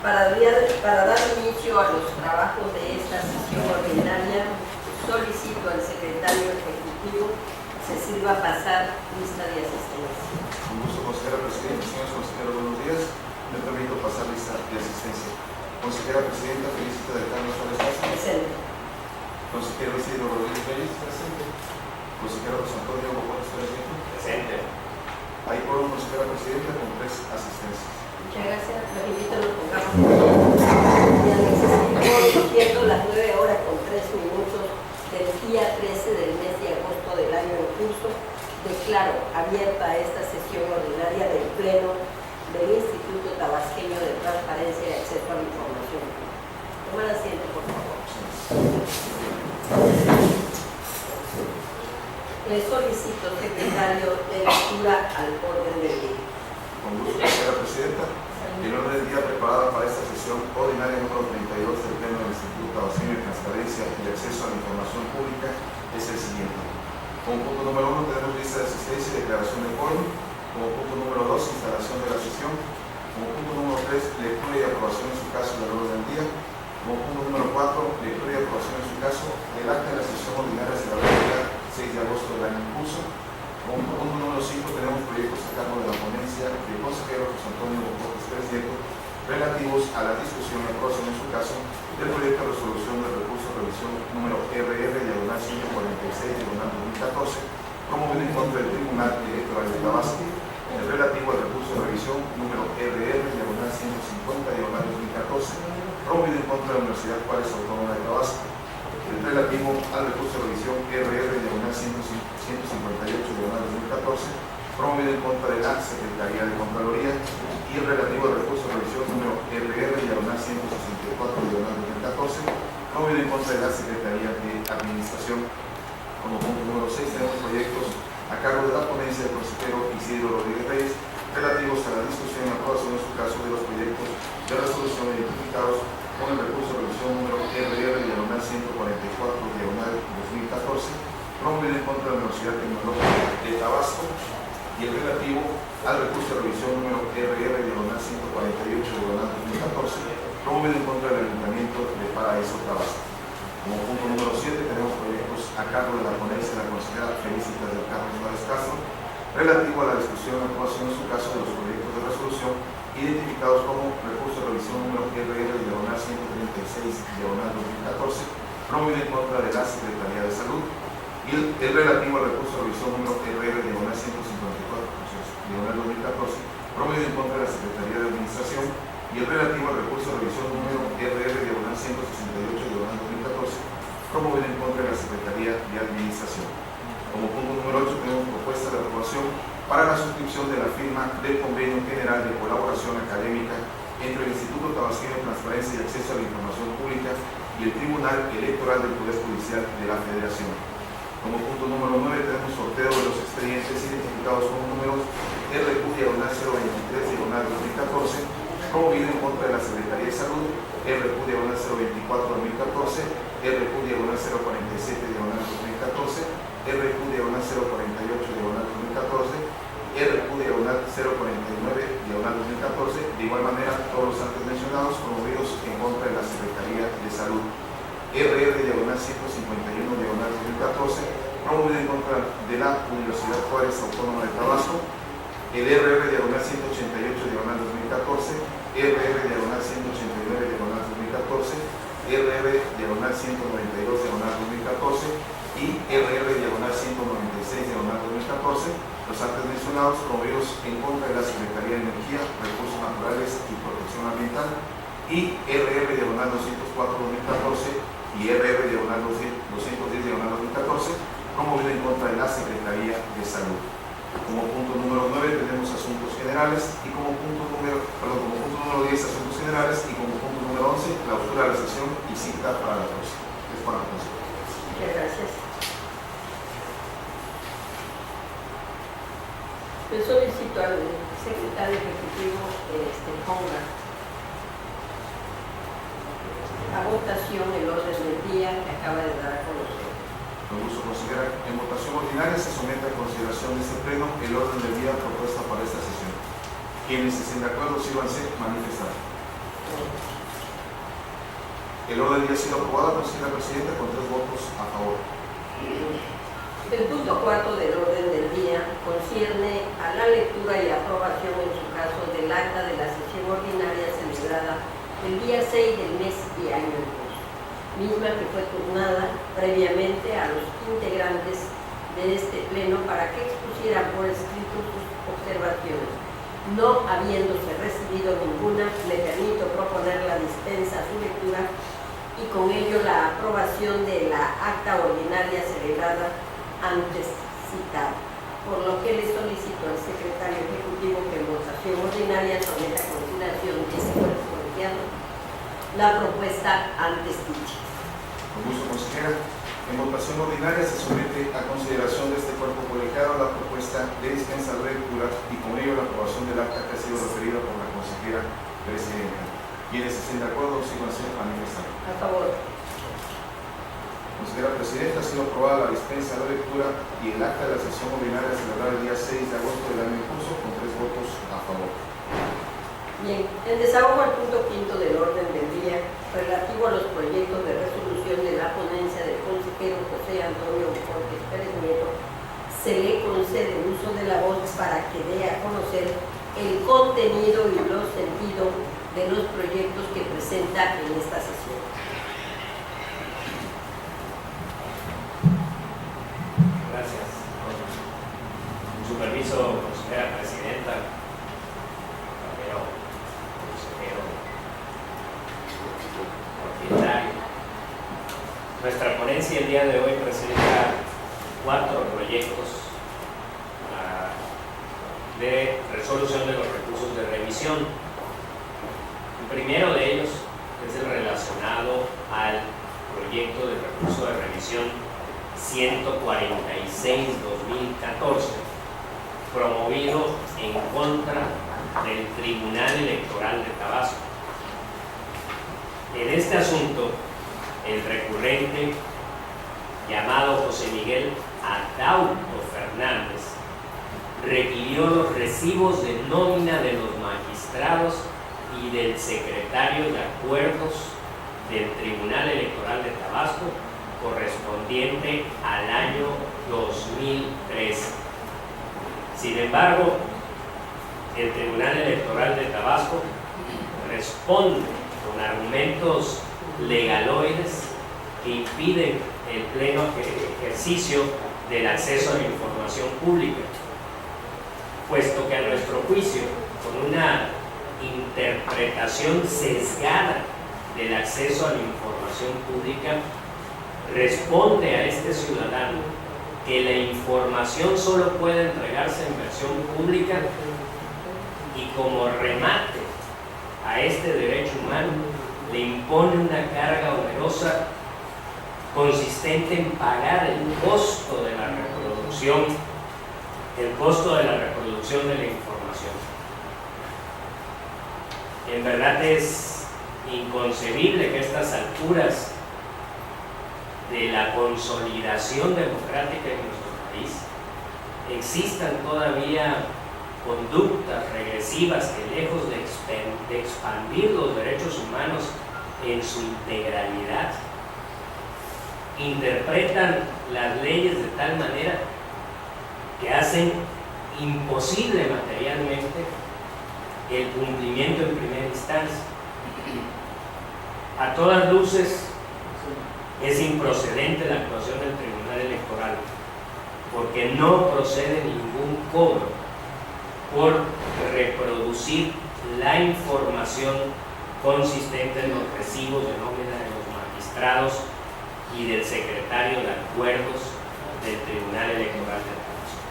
Para dar inicio a los trabajos de esta sesión ordinaria, solicito al secretario ejecutivo se sirva pasar lista de asistencia. Con gusto, consejera presidenta. Señores consejeros, buenos días. Me permito pasar lista de asistencia. Consejera presidenta, felicita de Carlos Suárez Castro. Presente. Consejero Isidro Rodríguez Reyes. Presente. Consejero José Antonio Bocones Presente. Presente. Hay quórum, consejera presidenta, con 3 asistencias. Muchas gracias. Los invito a nos pongamos en pie. Siendo las 9:03 del día 13 del mes de agosto del año en curso, declaro abierta esta sesión ordinaria del Pleno del Instituto Tabasqueño de Transparencia y Acceso a la Información. Tomen asiento, por favor. Le solicito, secretario, de lectura al orden del día. Con gusto, consejera presidenta. El orden del día preparada para esta sesión ordinaria número 32 del Pleno del Instituto Tabasqueño de Transparencia y Acceso a la Información Pública es el siguiente. Como punto número 1 tenemos lista de asistencia y declaración de quórum. Como punto número 2, instalación de la sesión. Como punto número 3, lectura y aprobación en su caso del orden del día. Como punto número 4, lectura y aprobación en su caso del acta de la sesión ordinaria celebrada el día 6 de agosto del año en curso. Como punto número 5 tenemos proyectos a cargo de la ponencia del consejero José Antonio Bocones Presieto relativos a la discusión y aprobación en su caso del proyecto de resolución del recurso de revisión número RR-146-2014 promovido en contra del Tribunal Electoral de Tabasco, el relativo al recurso de revisión número RR-150-2014 promovido en contra de la Universidad Juárez Autónoma de Tabasco, el relativo al recurso de revisión RR-158-2014 promovido en contra de la Secretaría de Contraloría y el relativo al recurso de revisión número RR-164-2014 promovido en contra de la Secretaría de Administración. Como punto número 6 tenemos proyectos a cargo de la ponencia del consejero Isidro Rodríguez Reyes relativos a la discusión y aprobación en su caso de los proyectos de resolución identificados con el recurso de revisión número RR-144-2014 promovido en contra de la Universidad Tecnológica de Tabasco y el relativo al recurso de revisión número RR-148-2014 promovido en contra del Ayuntamiento de Paraíso Tabasco. Como punto número 7 tenemos proyectos a cargo de la ponencia de la consejera Felicitas del Carlos Suárez Castro relativo a la discusión y aprobación en su caso de los proyectos de resolución identificados como recurso de revisión número RR-136-2014 promovido en contra de la Secretaría de Salud y el relativo al recurso de revisión número RR-154-2014 promovido en contra de la Secretaría de Administración y el relativo al recurso de revisión número RR-168-2014 promovido en contra de la Secretaría de Administración. Como punto número 8 tenemos propuesta de aprobación para la suscripción de la firma del Convenio General de Colaboración Académica entre el Instituto Tabasqueño de Transparencia y Acceso a la Información Pública y el Tribunal Electoral del Poder Judicial de la Federación. Como punto número 9 tenemos sorteo de los expedientes identificados como números RQ-023-2014 promovido en contra de la Secretaría de Salud, RQ-024-2014, RQ-047-2014, RQ-048-2014, RQ-049-2014, de igual manera todos los antes mencionados promovidos en contra de la Secretaría de Salud. RR-151-2014, promovido en contra de la Universidad Juárez Autónoma de Tabasco, el RR-188-2014, RR-189-2014, RR-192-2014 y RR-196-2014, los antes mencionados promovidos en contra de la Secretaría de Energía, Recursos Naturales y Protección Ambiental y RR-204-2014 y RR-210-2014 promovido en contra de la Secretaría de Salud. Como punto número 9 tenemos asuntos generales y como punto número 10 asuntos generales y como punto número 11 clausura de la sesión y cita para la próxima. Es para la próxima. Muchas gracias. Le solicito al secretario ejecutivo ponga a votación el orden del día que acaba de dar a conocer. Con gusto, consejera. En votación ordinaria se somete a consideración de este pleno el orden del día propuesta para esta sesión. Quienes estén de acuerdo, síganse manifestar. El orden del día ha sido aprobado, señora presidenta, con 3 votos a favor. El punto 4 del orden del día concierne a la lectura y aprobación en su caso del acta de la sesión ordinaria celebrada el día 6 del mes y año en curso, misma que fue turnada previamente a los integrantes de este pleno para que expusieran por escrito sus observaciones. No habiéndose recibido ninguna, le permito proponer la dispensa a su lectura y con ello la aprobación de la acta ordinaria celebrada antes citada, por lo que le solicito al secretario ejecutivo que en votación ordinaria someta a consideración de este cuerpo colegiado la propuesta antes dicha. Con gusto, consejera. En votación ordinaria se somete a consideración de este cuerpo colegiado la propuesta de dispensa de lectura y con ello la aprobación del acta que ha sido referida por la consejera presidenta. Quienes estén de acuerdo, síganse manifestando. A favor. Consejera presidenta, ha sido aprobada la dispensa de lectura y el acta de la sesión ordinaria celebrada el día 6 de agosto del año en curso con 3 votos a favor. Bien, en desahogo al punto 5 del orden del día, relativo a los proyectos de resolución de la ponencia del consejero José Antonio Cortés Pérez Nieto, se le concede el uso de la voz para que dé a conocer el contenido y los sentidos de los proyectos que presenta en esta sesión. Gracias. Con su permiso, consejera presidenta, consejero propietario. Nuestra ponencia el día de hoy presenta 4 proyectos de resolución de los recursos de revisión. El primero de ellos es el relacionado al proyecto de recurso de revisión 146-2014, promovido en contra del Tribunal Electoral de Tabasco. En este asunto, el recurrente, llamado José Miguel Adauto Fernández, requirió los recibos de nómina de los magistrados y del secretario de acuerdos del Tribunal Electoral de Tabasco correspondiente al año 2013. Sin embargo, el Tribunal Electoral de Tabasco responde con argumentos legaloides que impiden el pleno ejercicio del acceso a la información pública, puesto que a nuestro juicio, con una interpretación sesgada del acceso a la información pública, responde a este ciudadano que la información solo puede entregarse en versión pública y como remate a este derecho humano le impone una carga onerosa consistente en pagar el costo de la reproducción de la información. En verdad es inconcebible que a estas alturas de la consolidación democrática en nuestro país existan todavía conductas regresivas que, lejos de expandir los derechos humanos en su integralidad, interpretan las leyes de tal manera que hacen imposible materialmente el cumplimiento en primera instancia. A todas luces es improcedente la actuación del Tribunal Electoral porque no procede ningún cobro por reproducir la información consistente en los recibos de nómina de los magistrados y del secretario de acuerdos del Tribunal Electoral de Tabasco.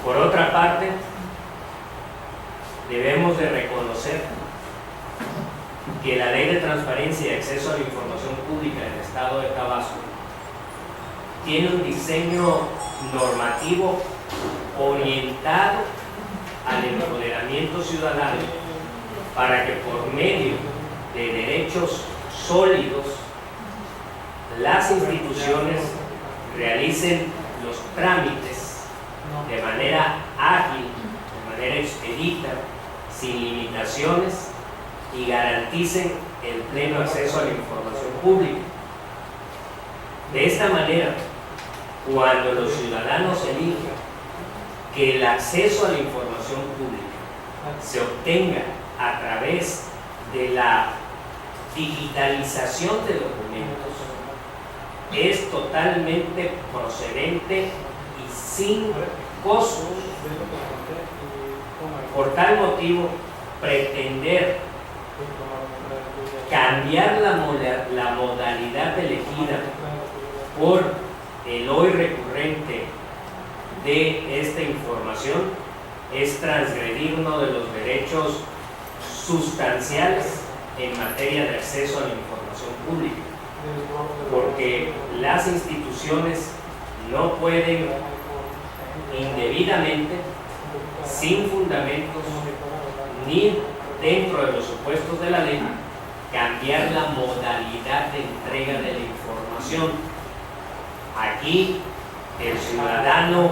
Por otra parte, debemos de reconocer que la Ley de Transparencia y Acceso a la Información Pública del Estado de Tabasco tiene un diseño normativo orientado al empoderamiento ciudadano para que por medio de derechos sólidos las instituciones realicen los trámites de manera ágil, de manera expedita, sin limitaciones y garanticen el pleno acceso a la información pública. De esta manera, cuando los ciudadanos eligen que el acceso a la información pública se obtenga a través de la digitalización de documentos, es totalmente procedente y sin costos. Por tal motivo, pretender cambiar la modalidad elegida por el hoy recurrente de esta información es transgredir uno de los derechos sustanciales en materia de acceso a la información pública, porque las instituciones no pueden indebidamente, sin fundamentos, ni dentro de los supuestos de la ley, cambiar la modalidad de entrega de la información. Aquí, el ciudadano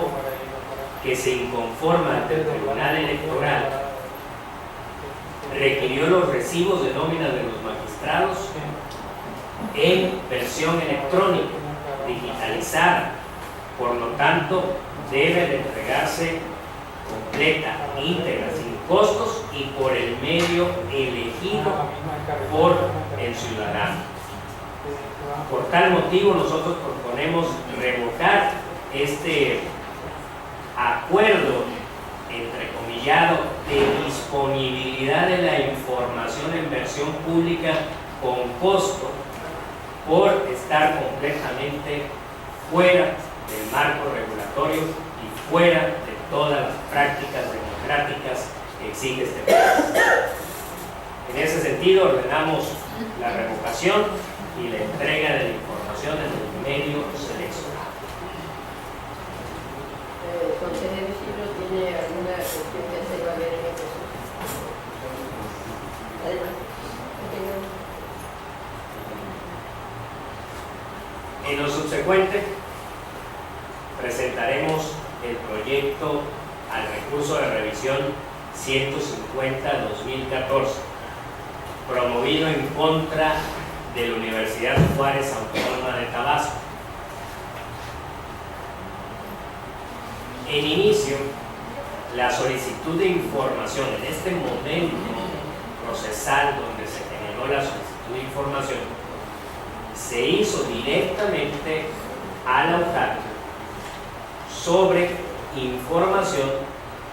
que se inconforma ante el Tribunal Electoral requirió los recibos de nómina de los magistrados en versión electrónica, digitalizada. Por lo tanto, debe de entregarse completa, íntegra, sin costos y por el medio elegido por el ciudadano. Por tal motivo, nosotros proponemos revocar este acuerdo, entrecomillado, de disponibilidad de la información en versión pública con costo, por estar completamente fuera del marco regulatorio y fuera de todas las prácticas democráticas que exige este país. En ese sentido, ordenamos la revocación y la entrega de la información en el medio seleccionado. Consejero Isidro, ¿tiene alguna cuestión que hacer valer en este asunto? Además, en lo subsecuente, presentaremos el proyecto al recurso de revisión 150-2014, promovido en contra de la Universidad Juárez Autónoma de Tabasco. En inicio, la solicitud de información en este momento procesal donde se generó la solicitud de información se hizo directamente a la UJAT sobre información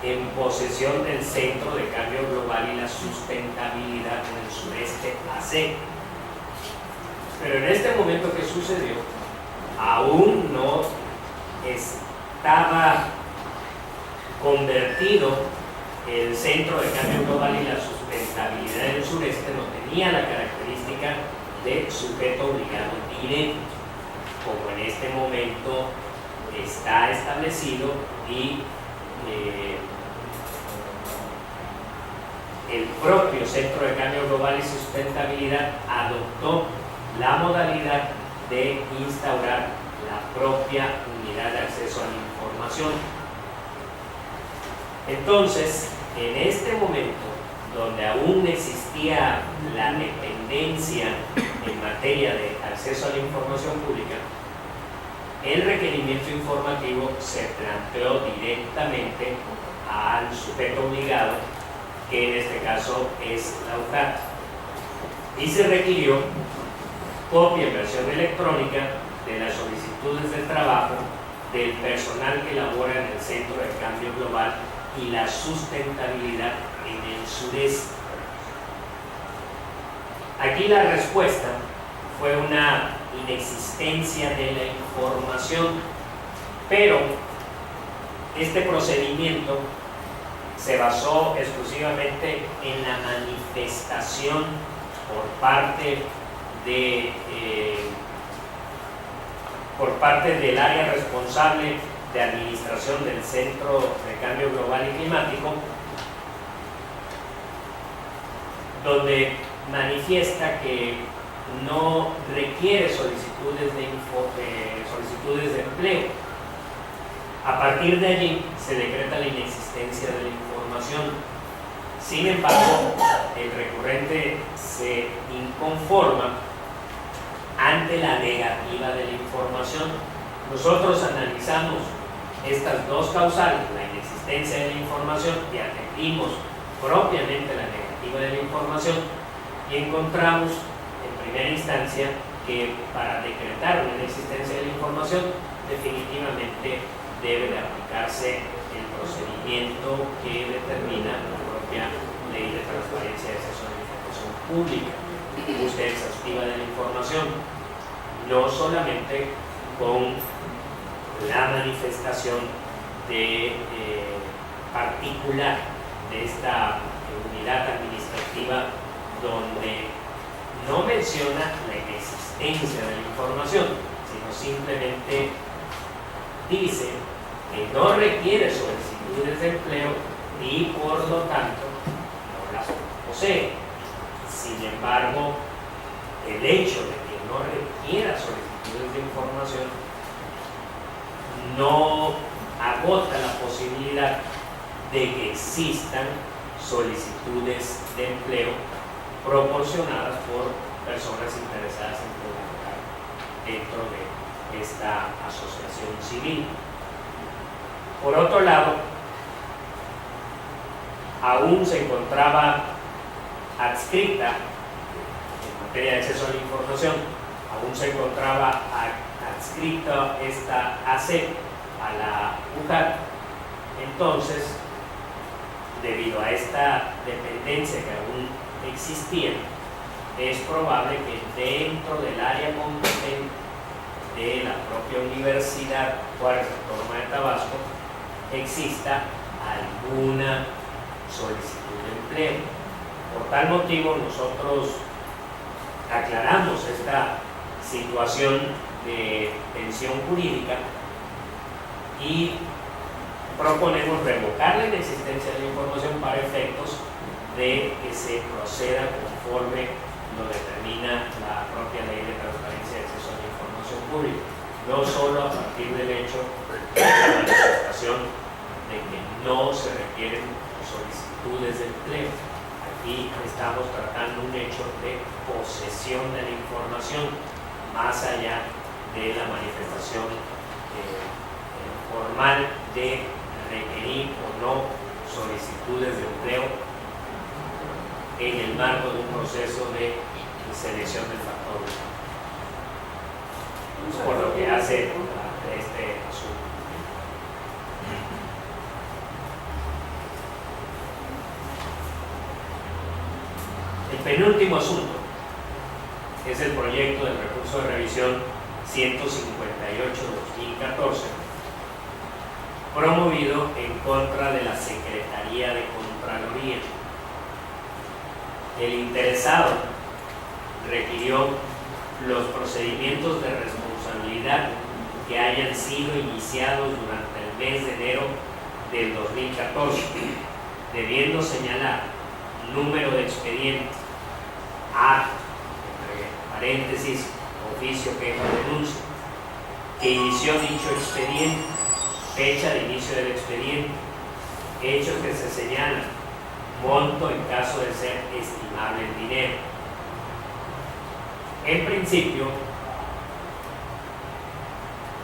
en posesión del Centro de Cambio Global y la Sustentabilidad en el Sureste AC. Pero en este momento que sucedió, aún no estaba convertido el Centro de Cambio Global y la Sustentabilidad en el Sureste, no tenía la característica de sujeto obligado directo, como en este momento está establecido, y el propio Centro de Cambio Global y Sustentabilidad adoptó la modalidad de instaurar la propia unidad de acceso a la información. Entonces, en este momento, donde aún existía la dependencia en materia de acceso a la información pública, el requerimiento informativo se planteó directamente al sujeto obligado, que en este caso es la UJAT, y se requirió copia en versión electrónica de las solicitudes de trabajo del personal que labora en el Centro de Cambio Global y la Sustentabilidad en el Sureste. Aquí la respuesta fue una inexistencia de la información, pero este procedimiento se basó exclusivamente en la manifestación por parte del área responsable de administración del Centro de Cambio Global y Climático, donde manifiesta que no requiere solicitudes de empleo. A partir de allí se decreta la inexistencia de la información. Sin embargo, el recurrente se inconforma ante la negativa de la información. Nosotros analizamos estas dos causales, la inexistencia de la información, y atendimos propiamente la negativa de la información, y encontramos en primera instancia que para decretar una inexistencia de la información definitivamente debe de aplicarse el procedimiento que determina la propia Ley de Transparencia y Acceso a la Información Pública, búsqueda exhaustiva de la información, no solamente con la manifestación de particular de esta unidad administrativa donde no menciona la inexistencia de la información, sino simplemente dice que no requiere solicitudes de empleo y por lo tanto no las posee. Sin embargo, el hecho de que no requiera solicitudes de información no agota la posibilidad de que existan solicitudes de empleo proporcionadas por personas interesadas en colaborar dentro de esta asociación civil. Por otro lado, aún se encontraba adscrita, en materia de acceso a la información, aún se encontraba adscrita esta AC a la UJAT. Entonces, debido a esta dependencia que aún existía, es probable que dentro del área competente de la propia Universidad Juárez Autónoma de Tabasco exista alguna solicitud de empleo. Por tal motivo, nosotros aclaramos esta situación de tensión jurídica y proponemos revocar la inexistencia de la información para efectos de que se proceda conforme lo determina la propia Ley de Transparencia y Acceso a la Información Pública, no solo a partir del hecho de la manifestación de que no se requieren solicitudes de empleo. Aquí estamos tratando un hecho de posesión de la información, más allá de la manifestación formal de requerir o no solicitudes de empleo en el marco de un proceso de selección del factor humano. Por lo que hace a este asunto. El penúltimo asunto es el proyecto del recurso de revisión 158-2014, promovido en contra de la Secretaría de Contraloría. El interesado requirió los procedimientos de responsabilidad que hayan sido iniciados durante el mes de enero del 2014, debiendo señalar número de expediente, acta, entre paréntesis, oficio, queja o denuncia, que inició dicho expediente, fecha de inicio del expediente, hechos que se señalan, monto en caso de ser estimable el dinero. En principio,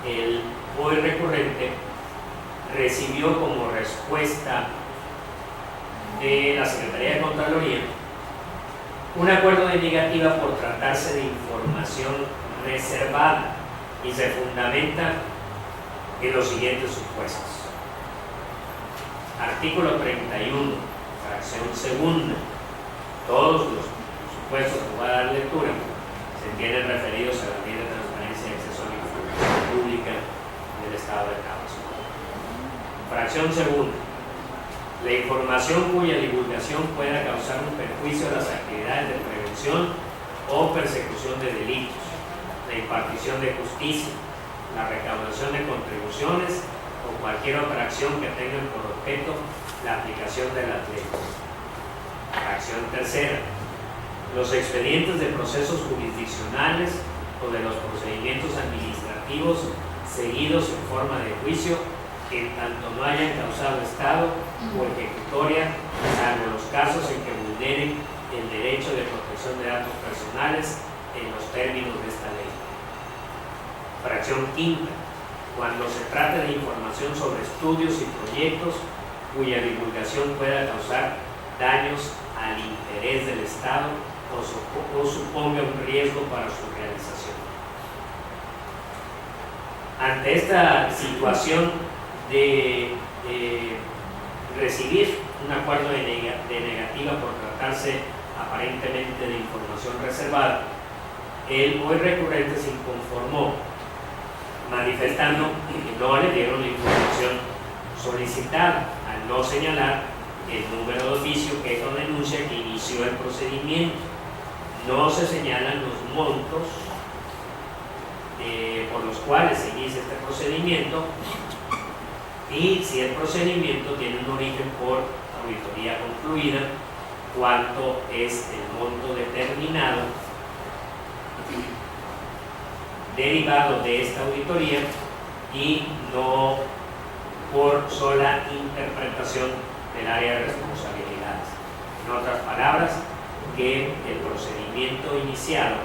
el hoy recurrente recibió como respuesta de la Secretaría de Contraloría un acuerdo de negativa por tratarse de información reservada y se fundamenta en los siguientes supuestos. Artículo 31, fracción segunda. Todos los supuestos que voy a dar lectura se entienden referidos a la Ley de Transparencia y Acceso a la Información Pública del Estado de Tabasco. Fracción segunda. La información cuya divulgación pueda causar un perjuicio a las actividades de prevención o persecución de delitos, la impartición de justicia, la recaudación de contribuciones o cualquier otra acción que tenga por objeto la aplicación de las leyes. Fracción tercera. Los expedientes de procesos jurisdiccionales o de los procedimientos administrativos seguidos en forma de juicio en tanto no hayan causado estado o ejecutoria, salvo los casos en que vulneren el derecho de protección de datos personales en los términos de esta ley. Fracción quinta. Cuando se trate de información sobre estudios y proyectos cuya divulgación pueda causar daños al interés del Estado o suponga un riesgo para su realización. Ante esta situación de recibir un acuerdo de negativa por tratarse aparentemente de información reservada, el hoy recurrente se inconformó, manifestando que no le dieron la información solicitada, al no señalar el número de oficio, queja o denuncia que inició el procedimiento. No se señalan los montos por los cuales se inicia este procedimiento, y si el procedimiento tiene un origen por auditoría concluida, cuánto es el monto determinado derivado de esta auditoría, y no por sola interpretación del área de responsabilidades. En otras palabras, que el procedimiento iniciado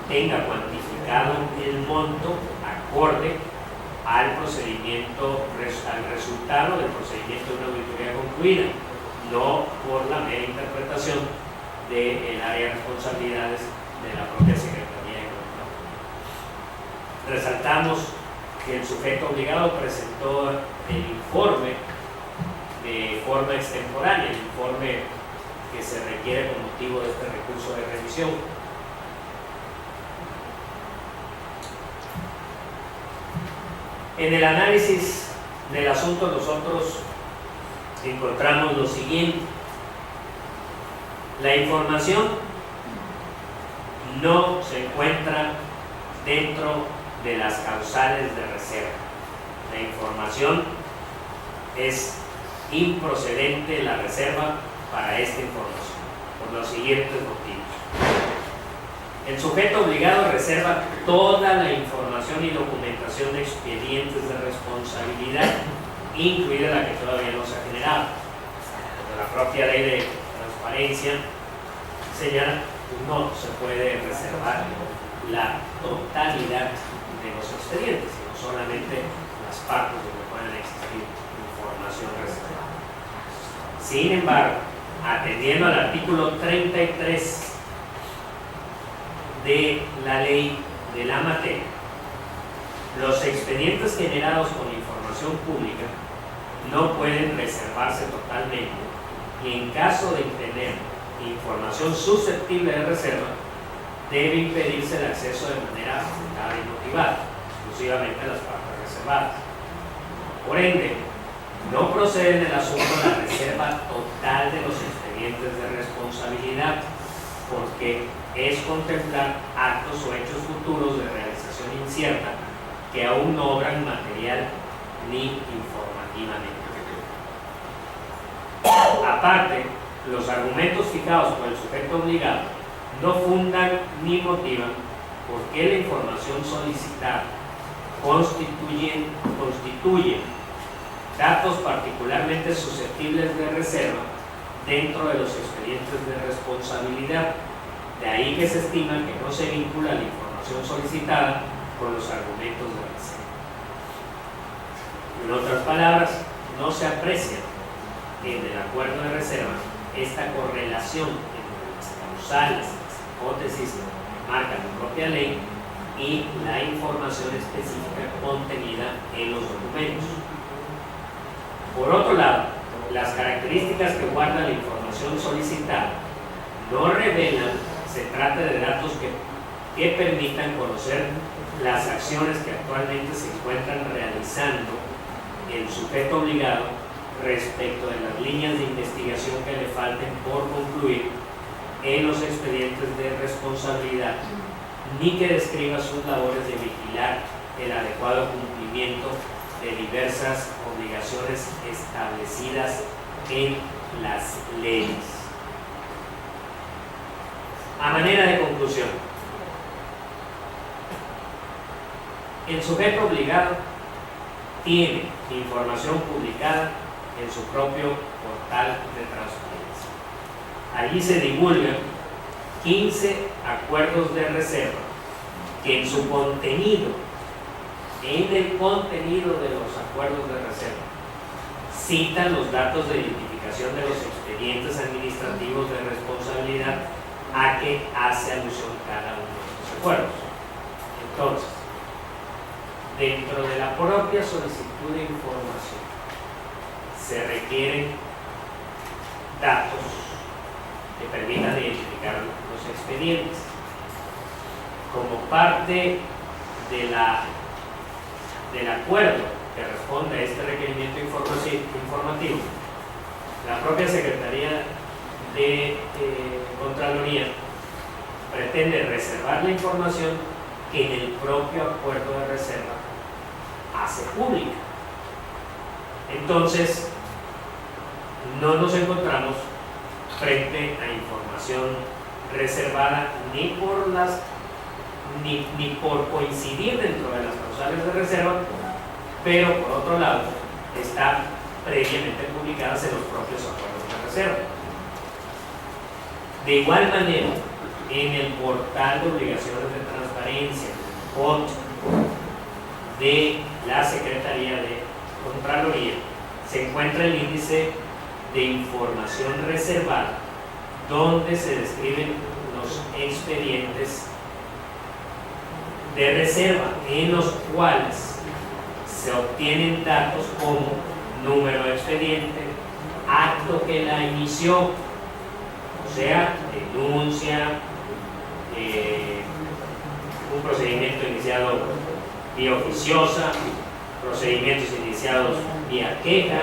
tenga cuantificado el monto acorde al procedimiento, al resultado del procedimiento de una auditoría concluida, no por la mera interpretación del área de responsabilidades de la propia Secretaría de Economía. Resaltamos que el sujeto obligado presentó el informe de forma extemporánea, el informe que se requiere con motivo de este recurso de revisión. En el análisis del asunto nosotros encontramos lo siguiente: la información no se encuentra dentro de las causales de reserva. La información es improcedente, la reserva para esta información, por los siguientes motivos. El sujeto obligado reserva toda la información y documentación de expedientes de responsabilidad, incluida la que todavía no se ha generado. La propia ley de transparencia señala que no se puede reservar la totalidad de los expedientes, sino solamente las partes donde puedan existir información reservada. Sin embargo, atendiendo al artículo 33 de la ley de la materia, los expedientes generados con información pública no pueden reservarse totalmente, y en caso de tener información susceptible de reserva, debe impedirse el acceso de manera fundada y motivada, exclusivamente a las partes reservadas. Por ende, no procede en el asunto la reserva total de los expedientes de responsabilidad, porque es contemplar actos o hechos futuros de realización incierta que aún no obran material ni informativamente. Aparte, los argumentos fijados por el sujeto obligado no fundan ni motivan por qué la información solicitada constituye datos particularmente susceptibles de reserva dentro de los expedientes de responsabilidad. De ahí que se estima que no se vincula la información solicitada con los argumentos de reserva. En otras palabras, no se aprecia en el acuerdo de reserva esta correlación entre las causales, las hipótesis que marca la propia ley y la información específica contenida en los documentos. Por otro lado, las características que guarda la información solicitada no revelan se trata de datos que permitan conocer las acciones que actualmente se encuentran realizando el sujeto obligado respecto de las líneas de investigación que le falten por concluir en los expedientes de responsabilidad, ni que describa sus labores de vigilar el adecuado cumplimiento de diversas obligaciones establecidas en las leyes. A manera de conclusión, el sujeto obligado tiene información publicada en su propio portal de transparencia. Allí se divulgan 15 acuerdos de reserva que en su contenido, en el contenido de los acuerdos de reserva, citan los datos de identificación de los expedientes administrativos de responsabilidad a que hace alusión cada uno de estos acuerdos. Entonces, dentro de la propia solicitud de información se requieren datos que permitan identificar los expedientes. Como parte del acuerdo que responde a este requerimiento informativo, la propia Secretaría de Contraloría pretende reservar la información que en el propio acuerdo de reserva hace pública. Entonces, no nos encontramos frente a información reservada ni por coincidir dentro de las causales de reserva, pero por otro lado está previamente publicadas en los propios acuerdos de reserva. De igual manera, en el portal de obligaciones de transparencia, POT, de la Secretaría de Contraloría, se encuentra el índice de información reservada, donde se describen los expedientes de reserva, en los cuales se obtienen datos como número de expediente, acto que la inició, o sea, denuncia, un procedimiento iniciado vía oficiosa, procedimientos iniciados vía queja,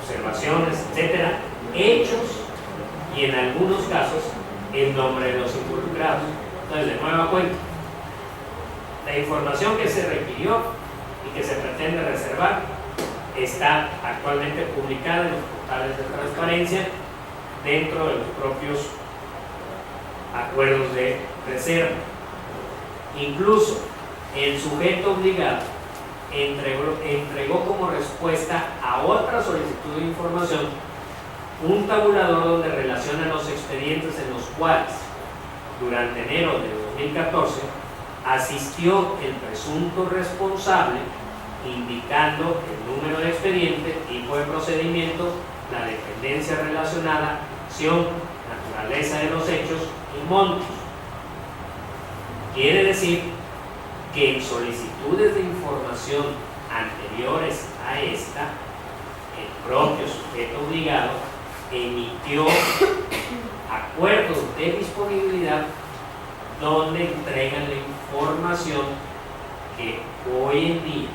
observaciones, etcétera, hechos y en algunos casos el nombre de los involucrados. Entonces, de nueva cuenta, la información que se requirió y que se pretende reservar está actualmente publicada en los portales de transparencia dentro de los propios acuerdos de reserva. Incluso el sujeto obligado entregó como respuesta a otra solicitud de información un tabulador donde relaciona los expedientes en los cuales durante enero de 2014 asistió el presunto responsable, indicando el número de expediente, tipo de procedimiento, la dependencia relacionada, acción, naturaleza de los hechos y montos. Quiere decir que en solicitudes de información anteriores a esta, el propio sujeto obligado emitió acuerdos de disponibilidad donde entregan la información que hoy en día,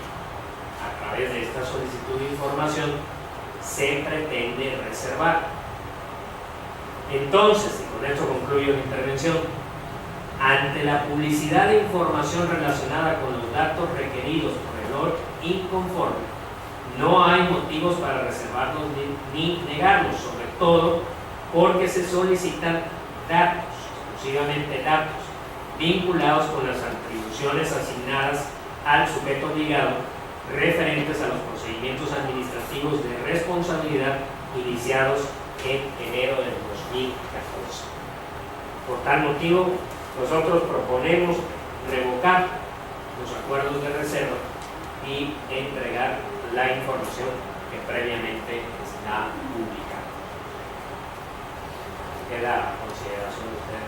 a través de esta solicitud de información, se pretende reservar. Entonces, y con esto concluyo mi intervención, ante la publicidad de información relacionada con los datos requeridos por el orden inconforme, no hay motivos para reservarlos ni negarlos, sobre todo porque se solicitan datos, exclusivamente datos, vinculados con las atribuciones asignadas al sujeto obligado referentes a los procedimientos administrativos de responsabilidad iniciados en enero del 2014. Por tal motivo, nosotros proponemos revocar los acuerdos de reserva y entregar la información que previamente está publicada. Queda a consideración de ustedes.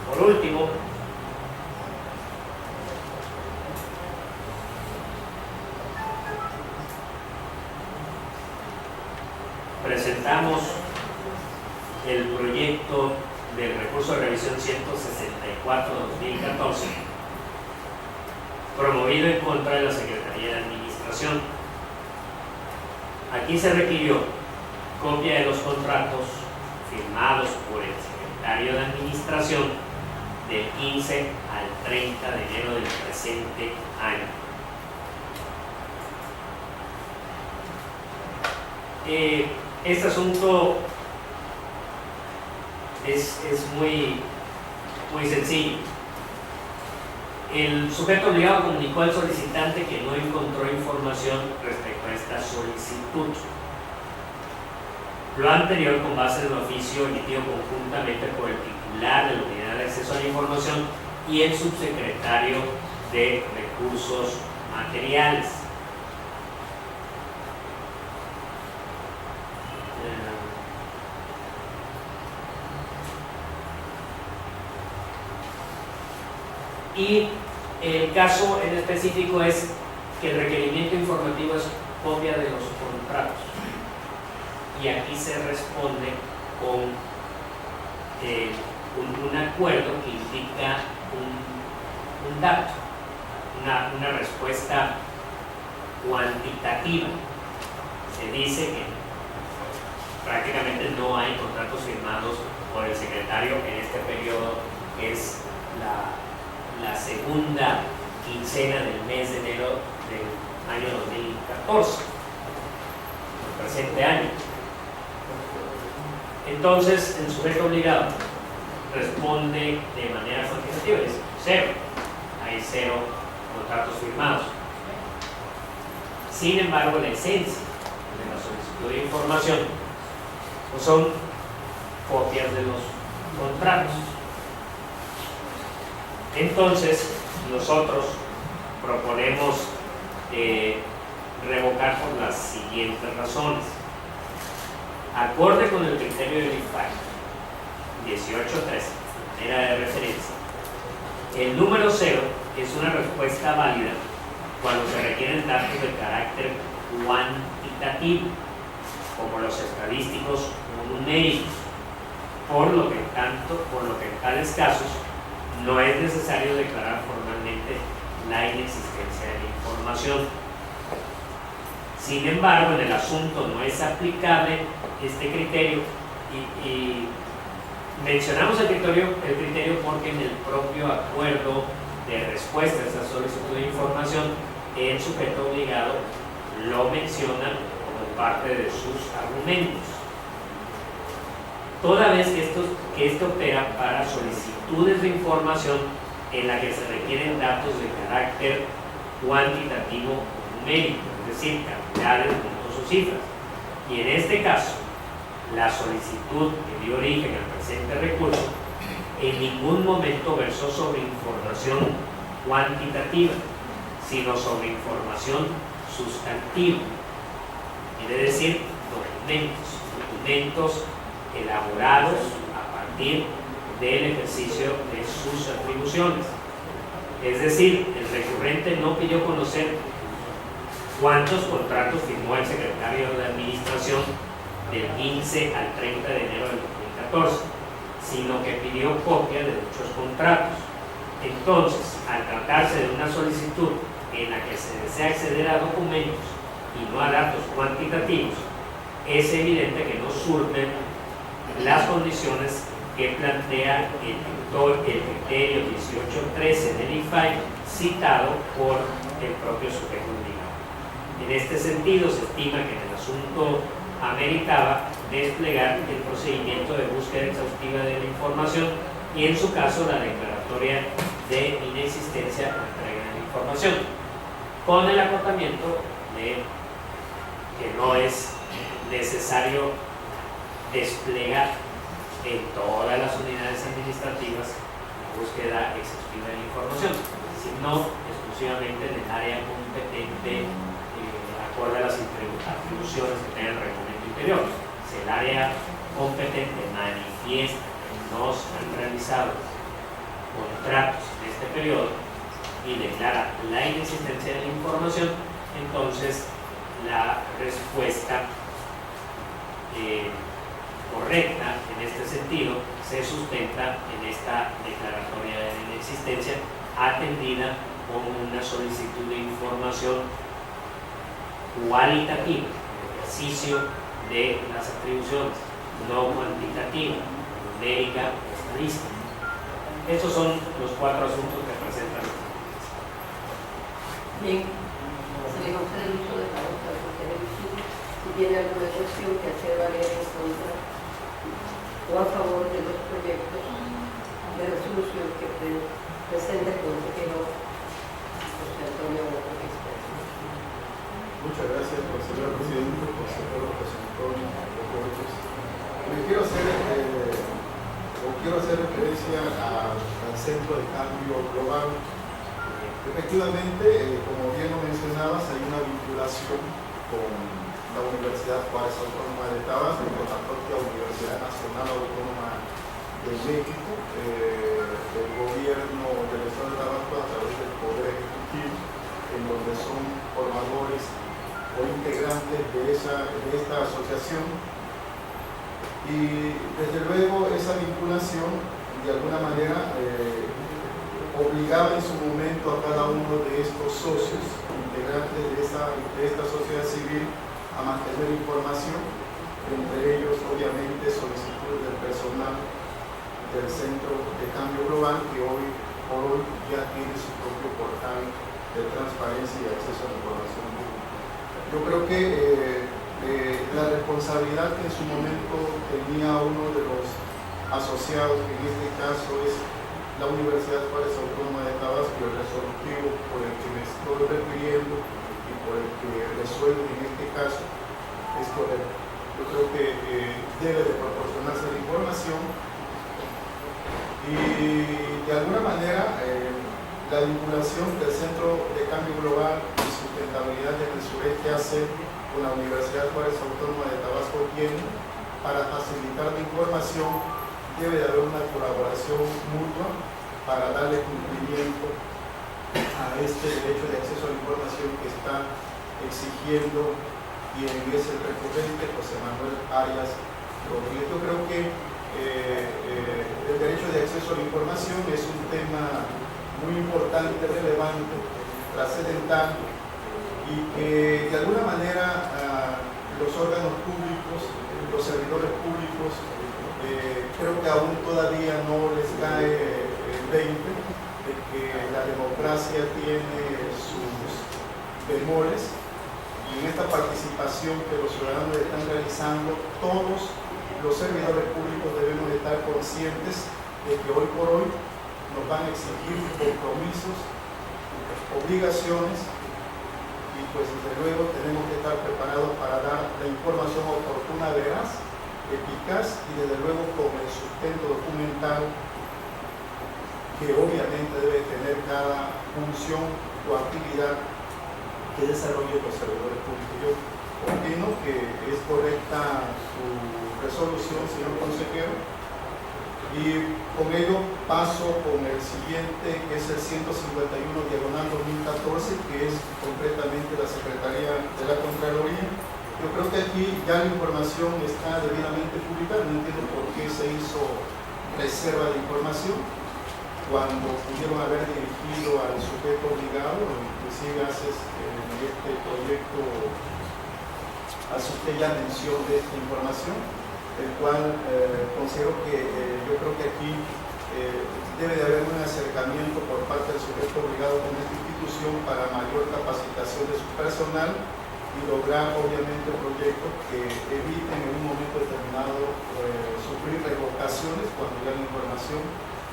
Por último, presentamos el proyecto del recurso de revisión 164/2014, promovido en contra de la Secretaría de Administración. Aquí se requirió copia de los contratos firmados por el secretario de Administración del 15 al 30 de enero del presente año. Este asunto es muy Muy sencillo. El sujeto obligado comunicó al solicitante que no encontró información respecto a esta solicitud. Lo anterior con base en un oficio emitido conjuntamente por el titular de la Unidad de Acceso a la Información y el subsecretario de Recursos Materiales. Y el caso en específico es que el requerimiento informativo es copia de los contratos. Y aquí se responde con un acuerdo que indica un dato, una respuesta cuantitativa. Se dice que prácticamente no hay contratos firmados por el secretario en este periodo, que es la segunda quincena del mes de enero del año 2014, el presente año. Entonces, el sujeto obligado responde de manera cuantitativa, es cero. Hay 0 contratos firmados. Sin embargo, la esencia de la solicitud de información pues son copias de los contratos. Entonces, nosotros proponemos revocar por las siguientes razones. Acorde con el criterio del IFAI 18.3, manera de referencia, el número 0 es una respuesta válida cuando se requieren datos de carácter cuantitativo, como los estadísticos o numéricos, por lo que en tales casos no es necesario declarar formalmente la inexistencia de la información. Sin embargo, en el asunto no es aplicable este criterio y mencionamos el criterio porque en el propio acuerdo de respuesta a esa solicitud de información, el sujeto obligado lo menciona como parte de sus argumentos. Toda vez que esto opera para solicitudes de información en la que se requieren datos de carácter cuantitativo o numérico, es decir, cantidades, puntos o cifras. Y en este caso, la solicitud que dio origen al presente recurso en ningún momento versó sobre información cuantitativa, sino sobre información sustantiva, quiere decir documentos elaborados a partir del ejercicio de sus atribuciones. Es decir, el recurrente no pidió conocer cuántos contratos firmó el secretario de Administración del 15 al 30 de enero del 2014, sino que pidió copia de dichos contratos. Entonces, al tratarse de una solicitud en la que se desea acceder a documentos y no a datos cuantitativos, es evidente que no surten las condiciones que plantea el criterio 18.13 del IFAI citado por el propio sujeto obligado. En este sentido, se estima que en el asunto ameritaba desplegar el procedimiento de búsqueda exhaustiva de la información y, en su caso, la declaratoria de inexistencia o entrega de la información, con el acotamiento de que no es necesario desplegar en todas las unidades administrativas la búsqueda exhaustiva de la información, sino exclusivamente en el área competente acorde a las atribuciones que tenga el reglamento interior. Si el área competente manifiesta que no se han realizado contratos en este periodo y declara la inexistencia de la información, entonces la respuesta correcta en este sentido se sustenta en esta declaratoria de inexistencia atendida con una solicitud de información cualitativa, ejercicio de las atribuciones, no cuantitativa, numérica o estadística. Estos son los 4 asuntos que presentan. Bien, se le concede el uso de la palabra al televisivo. Si tiene alguna cuestión que hacer valer en contra o a favor de los proyectos, de resolución que presenta el consejero José Antonio López. Muchas gracias, señora Presidenta, consejero José Antonio López. Quiero hacer referencia al Centro de Cambio Global. Efectivamente, como bien lo mencionabas, hay una vinculación con la Universidad Juárez Autónoma de Tabasco y con la propia Universidad Nacional Autónoma de México, el gobierno del Estado de Tabasco a través del Poder Ejecutivo, en donde son formadores o integrantes de esta asociación. Y desde luego esa vinculación de alguna manera obligaba en su momento a cada uno de estos socios integrantes de esta sociedad civil a mantener información, entre ellos obviamente solicitudes del personal del Centro de Cambio Global, que hoy por hoy ya tiene su propio portal de transparencia y acceso a la información pública. Yo creo que la responsabilidad que en su momento tenía uno de los asociados, que en este caso es la Universidad Juárez Autónoma de Tabasco, y el resolutivo por el que me estoy refiriendo y por el que resuelve en este caso, es correcto. Yo creo que debe de proporcionarse la información y de alguna manera la vinculación que el Centro de Cambio Global y Sustentabilidad del Sureste hace con la Universidad Juárez Autónoma de Tabasco tiene para facilitar la información. Debe de haber una colaboración mutua para darle cumplimiento a este derecho de acceso a la información que está exigiendo quien es el recurrente, José Manuel Arias Rodríguez. Yo creo que el derecho de acceso a la información es un tema muy importante, relevante, trascendental, y que de alguna manera los órganos públicos, los servidores públicos, creo que aún todavía no les cae el 20 de que la democracia tiene sus bemoles, y en esta participación que los ciudadanos están realizando, todos los servidores públicos debemos estar conscientes de que hoy por hoy nos van a exigir compromisos, obligaciones, y pues desde luego tenemos que estar preparados para dar la información oportuna, veraz, eficaz y desde luego con el sustento documental que obviamente debe tener cada función o actividad que desarrolle los servidores públicos. Yo opino que es correcta su resolución, señor consejero, y con ello paso con el siguiente, que es el 151/2014, que es concretamente la Secretaría de la Contraloría. Yo creo que aquí ya la información está debidamente publicada. No entiendo por qué se hizo reserva de información cuando pudieron haber dirigido al sujeto obligado. Inclusive hace en este proyecto hace usted ya mención de esta información, el cual considero que yo creo que aquí debe de haber un acercamiento por parte del sujeto obligado con esta institución para mayor capacitación de su personal y lograr obviamente proyectos que eviten en un momento determinado sufrir revocaciones cuando ya la información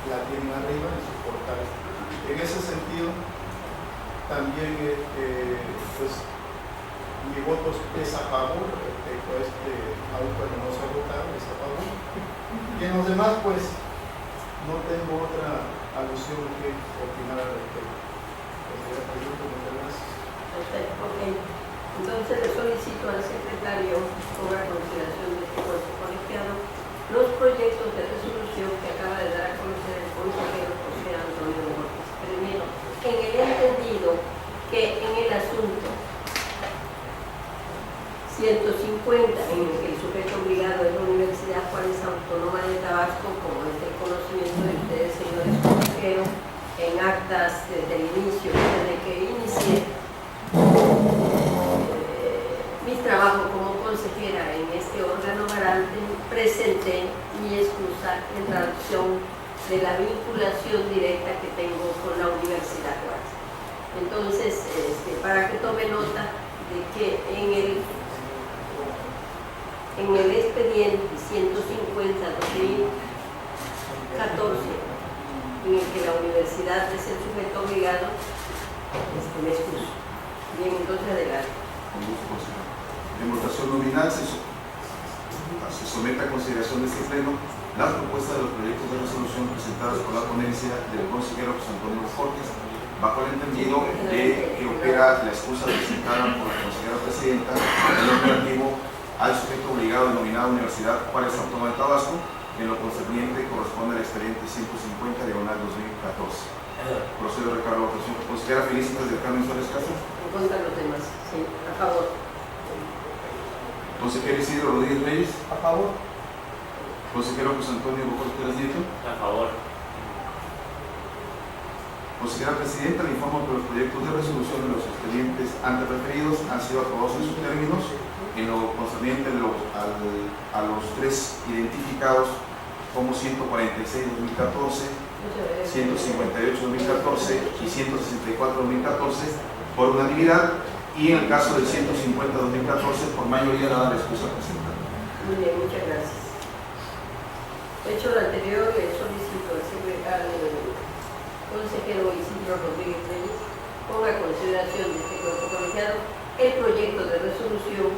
la tienen arriba en su portal. En ese sentido, también pues mi voto es a favor respecto a aún cuando no se ha votado, es a favor. Y en los demás, pues no tengo otra alusión que opinar al respecto. Muchas gracias. Ok. Entonces le solicito al secretario, con la consideración de este cuerpo colegiado, los proyectos de resolución que acaba de dar a conocer el consejero José Antonio López. Primero, en el entendido que en el asunto 150, en el que el sujeto obligado es la Universidad Juárez Autónoma de Tabasco, como es el conocimiento de ustedes, señores consejeros, en actas desde el inicio, desde que inicié mi trabajo como consejera en este órgano garante, presenté mi excusa en traducción de la vinculación directa que tengo con la Universidad Juárez. Entonces, para que tome nota de que en el expediente 150/2014 en el que la universidad es el sujeto obligado, me excuso. Bien, entonces adelante. Con gusto, consejero. En votación nominal se somete a consideración de este pleno las propuestas de los proyectos de resolución presentadas por la ponencia del consejero José Antonio Fortes, bajo el entendido de que opera la excusa presentada por la consejera presidenta del operativo al sujeto obligado denominado Universidad Juárez Autónoma de Tabasco, en lo concerniente corresponde al expediente 150/2014. Procedo a recargar la votación. Consejera Felicitas del Carmen Suárez Castro. En contra de los demás. Sí, a favor. Consejero Isidro Rodríguez Reyes. A favor. Consejero José Antonio Bocos Pérez Nieto. A favor. Consejera Presidenta, le informo que los proyectos de resolución de los expedientes antes referidos han sido aprobados en sus términos en lo concerniente a los tres identificados como 146/2014, 158/2014 y 164/2014 por unanimidad, y en el caso del 150/2014 por mayoría dada la excusa presentada. Muy bien, muchas gracias. Hecho lo anterior, le solicito al consejero Isidro Rodríguez Reyes ponga a consideración de este cuerpo colegiado el proyecto de resolución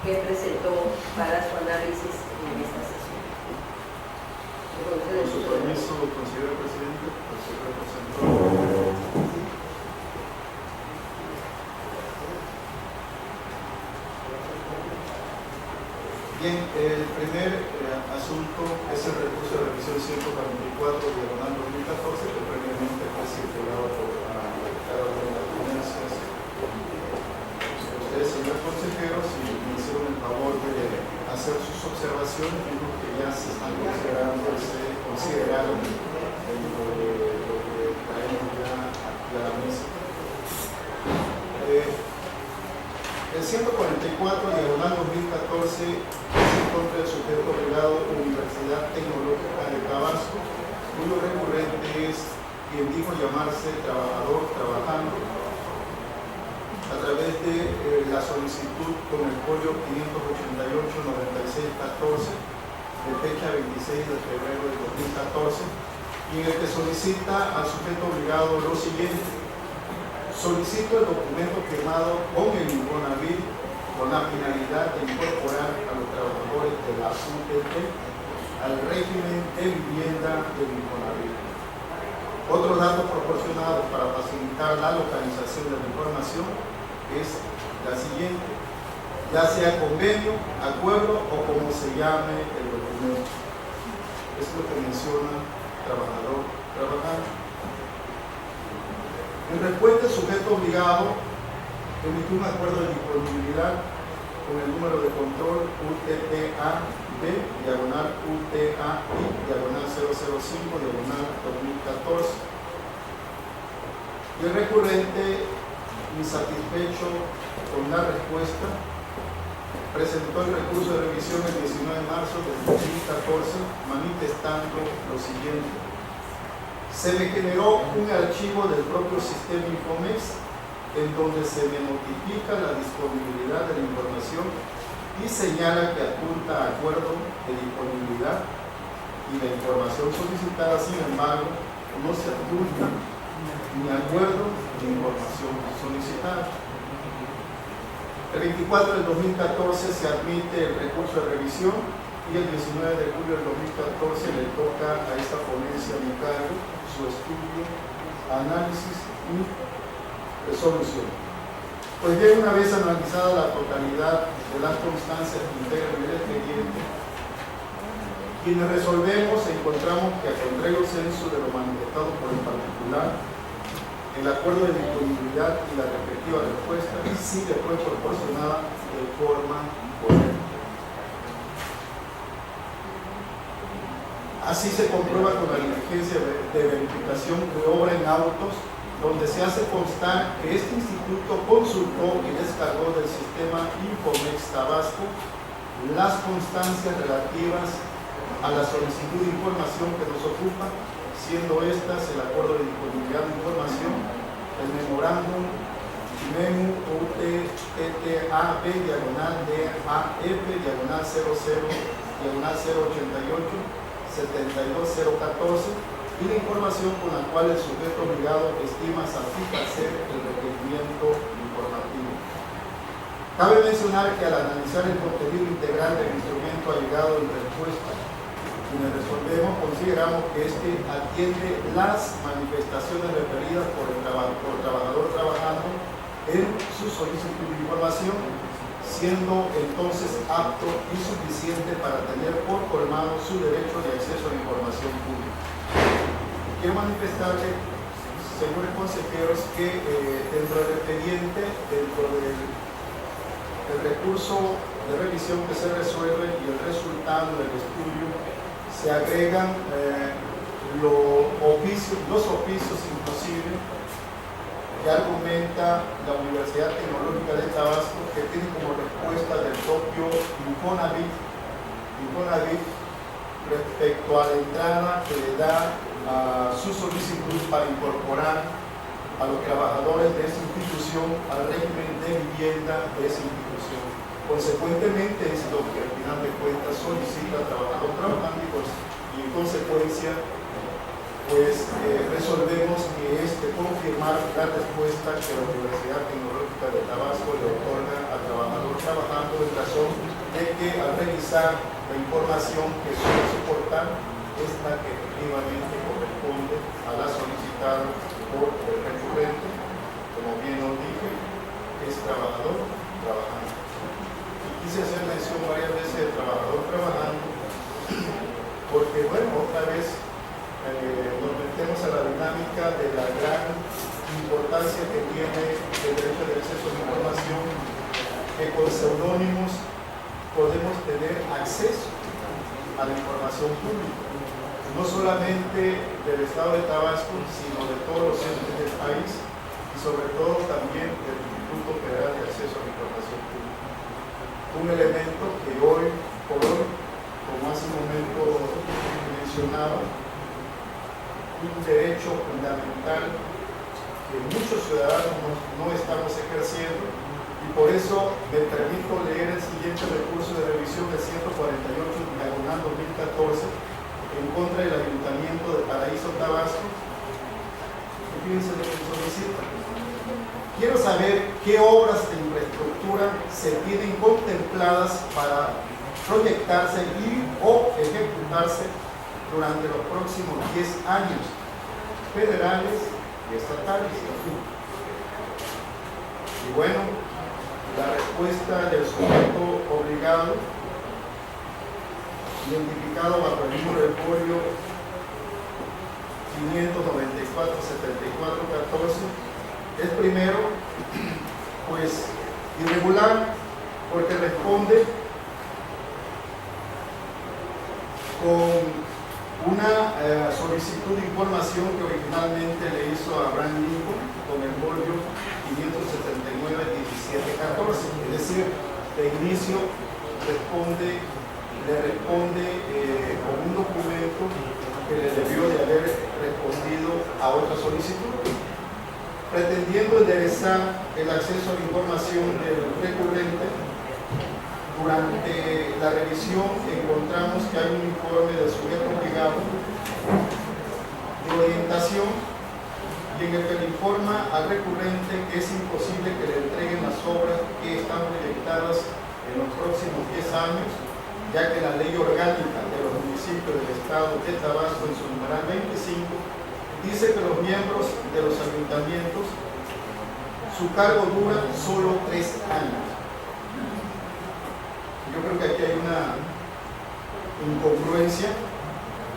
que presentó para su análisis en esta sesión. Con su permiso, consejero presidente, consejero José Antonio. Bien, el primer asunto es el recurso de revisión 144/2014, que previamente fue circulado por cada una de las ponencias. Ustedes, señor consejero, si me hicieron el favor de hacer sus observaciones, digo que ya se están considerando, se consideraron dentro de lo que traemos ya aquí a la mesa. El 144/2014 es en contra del sujeto obligado Universidad Tecnológica de Tabasco, cuyo recurrente es quien dijo llamarse trabajador trabajando, a través de la solicitud con el folio 588-9614 de fecha 26 de febrero de 2014, y en el que solicita al sujeto obligado lo siguiente: solicito el documento firmado con el Infonavit con la finalidad de incorporar a los trabajadores de la UTT al régimen de vivienda del Infonavit. Otros datos proporcionados para facilitar la localización de la información es la siguiente: ya sea convenio, acuerdo o como se llame el documento. Es lo que menciona trabajador trabajando. En respuesta, el sujeto obligado emitió un acuerdo de disponibilidad con el número de control UTTA-B/UTAI/005/2014. Y el recurrente, insatisfecho con la respuesta, presentó el recurso de revisión el 19 de marzo del 2014 manifestando lo siguiente: se me generó un archivo del propio sistema Infomex en donde se me notifica la disponibilidad de la información y señala que apunta a acuerdo de disponibilidad, y la información solicitada, sin embargo, no se adjunta ni acuerdo ni información solicitada. El 24 del 2014 se admite el recurso de revisión, y el 19 de julio del 2014 le toca a esta ponencia a mi cargo su estudio, análisis y resolución. Pues bien, una vez analizada la totalidad de las constancias que integran el expediente, quienes resolvemos encontramos que, a contrario censo de lo manifestado por el particular, el acuerdo de disponibilidad y la respectiva respuesta sí le fue proporcionada de forma correcta. Así se comprueba con la diligencia de verificación de obra en autos, donde se hace constar que este instituto consultó y descargó del sistema Infomex Tabasco las constancias relativas a la solicitud de información que nos ocupa, siendo estas el acuerdo de disponibilidad de información, el memorándum MEMU UTTAB/DAF/00/088 72014, y la información con la cual el sujeto obligado estima satisfacer el requerimiento informativo. Cabe mencionar que al analizar el contenido integral del instrumento allegado en respuesta, quienes resolvemos consideramos que este atiende las manifestaciones referidas por el trabajador trabajando en su solicitud de información, siendo entonces apto y suficiente para tener por colmado su derecho de acceso a la información pública. Quiero manifestarle, señores consejeros, que dentro del expediente, dentro del recurso de revisión que se resuelve y el resultado del estudio, se agregan los oficios inclusive que argumenta la Universidad Tecnológica de Tabasco, que tiene como respuesta del propio Infonavit respecto a la entrada que le da a su solicitud para incorporar a los trabajadores de esa institución al régimen de vivienda de esa institución. Consecuentemente, es lo que al final de cuentas solicita el trabajador trabajando y en consecuencia resolvemos que confirmar la respuesta que la Universidad Tecnológica de Tabasco le otorga al trabajador trabajando en razón de que al revisar la información que suele soportar es la que efectivamente corresponde a la solicitada por el recurrente, como bien lo dije, es trabajador trabajando. Quise hacer mención varias veces de trabajador trabajando porque, bueno, otra vez nos metemos a la dinámica de la gran importancia que tiene el derecho de acceso a la información, que con seudónimos podemos tener acceso a la información pública, no solamente del Estado de Tabasco, sino de todos los entes del país y sobre todo también del Instituto Federal de Acceso a la Información Pública. Un elemento que hoy por hoy, como hace un momento mencionaba, un derecho fundamental que muchos ciudadanos no estamos ejerciendo, y por eso me permito leer el siguiente recurso de revisión del 148/2014 en contra del Ayuntamiento de Paraíso Tabasco. Y fíjense lo que solicita. Quiero saber qué obras de infraestructura se tienen contempladas para proyectarse o ejecutarse durante los próximos 10 años, federales y estatales. Y bueno, la respuesta del sujeto obligado, identificado bajo el número de folio 594-74-14, es primero, pues, irregular, porque responde con una solicitud de información que originalmente le hizo a Abraham Lincoln con el folio 579-17-14, es decir, de inicio le responde con un documento que le debió de haber respondido a otra solicitud, pretendiendo enderezar el acceso a la información del recurrente. Durante la revisión encontramos que hay un informe del sujeto obligado de orientación y en el que le informa al recurrente que es imposible que le entreguen las obras que están proyectadas en los próximos 10 años, ya que la ley orgánica de los municipios del estado de Tabasco en su numeral 25 dice que los miembros de los ayuntamientos, su cargo dura solo 3 años. Yo creo que aquí hay una incongruencia,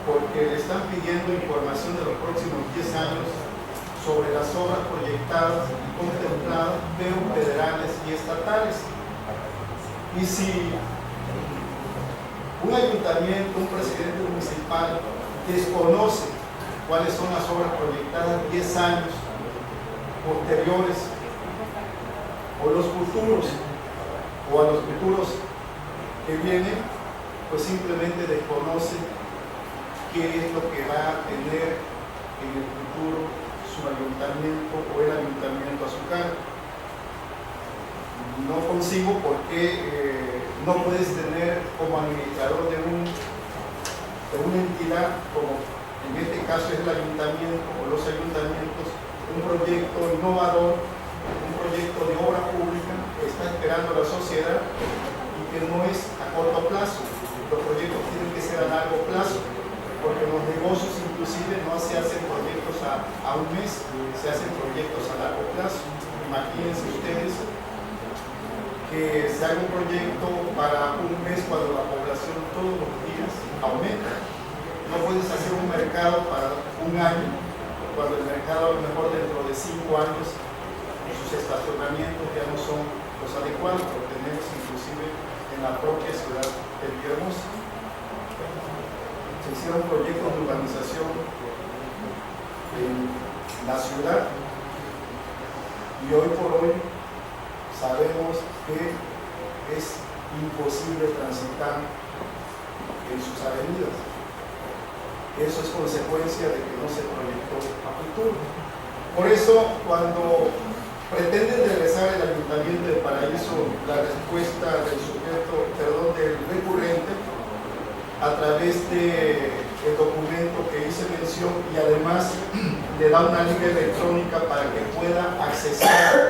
porque le están pidiendo información de los próximos 10 años sobre las obras proyectadas y contempladas, pero federales y estatales. Y si un ayuntamiento, un presidente municipal desconoce cuáles son las obras proyectadas 10 años posteriores o los futuros o a los futuros que vienen, pues simplemente desconoce qué es lo que va a tener en el futuro su ayuntamiento o el ayuntamiento a su cargo. No consigo por qué no puedes tener como administrador de una entidad como en este caso es el ayuntamiento o los ayuntamientos, un proyecto innovador, un proyecto de obra pública que está esperando la sociedad y que no es a corto plazo. Los proyectos tienen que ser a largo plazo, porque los negocios inclusive no se hacen proyectos a un mes, se hacen proyectos a largo plazo. Imagínense ustedes que se haga un proyecto para un mes cuando la población todos los días aumenta. No puedes hacer un mercado para un año, cuando el mercado a lo mejor dentro de 5 años sus estacionamientos ya no son los adecuados, lo tenemos inclusive en la propia ciudad de Villahermosa. Se hicieron proyectos de urbanización en la ciudad y hoy por hoy sabemos que es imposible transitar en sus avenidas. Eso es consecuencia de que no se proyectó a futuro. Por eso, cuando pretenden regresar el Ayuntamiento de Paraíso la respuesta del del recurrente, a través del documento que hice mención, y además le da una liga electrónica para que pueda accesar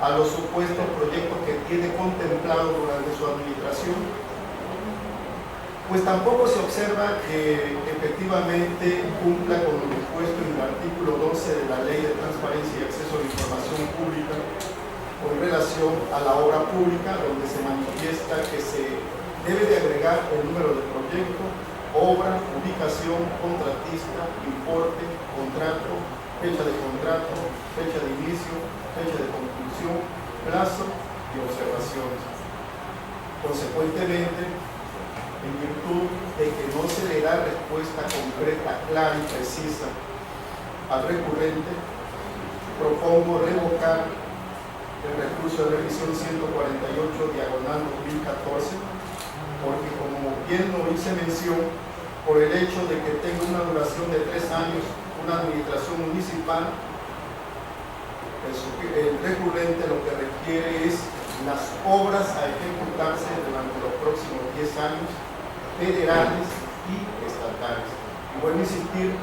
a los supuestos proyectos que tiene contemplado durante su administración, pues tampoco se observa que efectivamente cumpla con lo dispuesto en el artículo 12 de la Ley de Transparencia y Acceso a la Información Pública con relación a la obra pública, donde se manifiesta que se debe de agregar el número de proyecto, obra, ubicación, contratista, importe, contrato, fecha de contrato, fecha de inicio, fecha de conclusión, plazo y observaciones. Consecuentemente, en virtud de que no se le da respuesta concreta, clara y precisa al recurrente, propongo revocar el recurso de revisión 148/2014, porque como bien lo hice mención, por el hecho de que tenga una duración de 3 años, una administración municipal, el recurrente lo que requiere es las obras a ejecutarse durante los próximos 10 años, federales y estatales. Y vuelvo a insistir,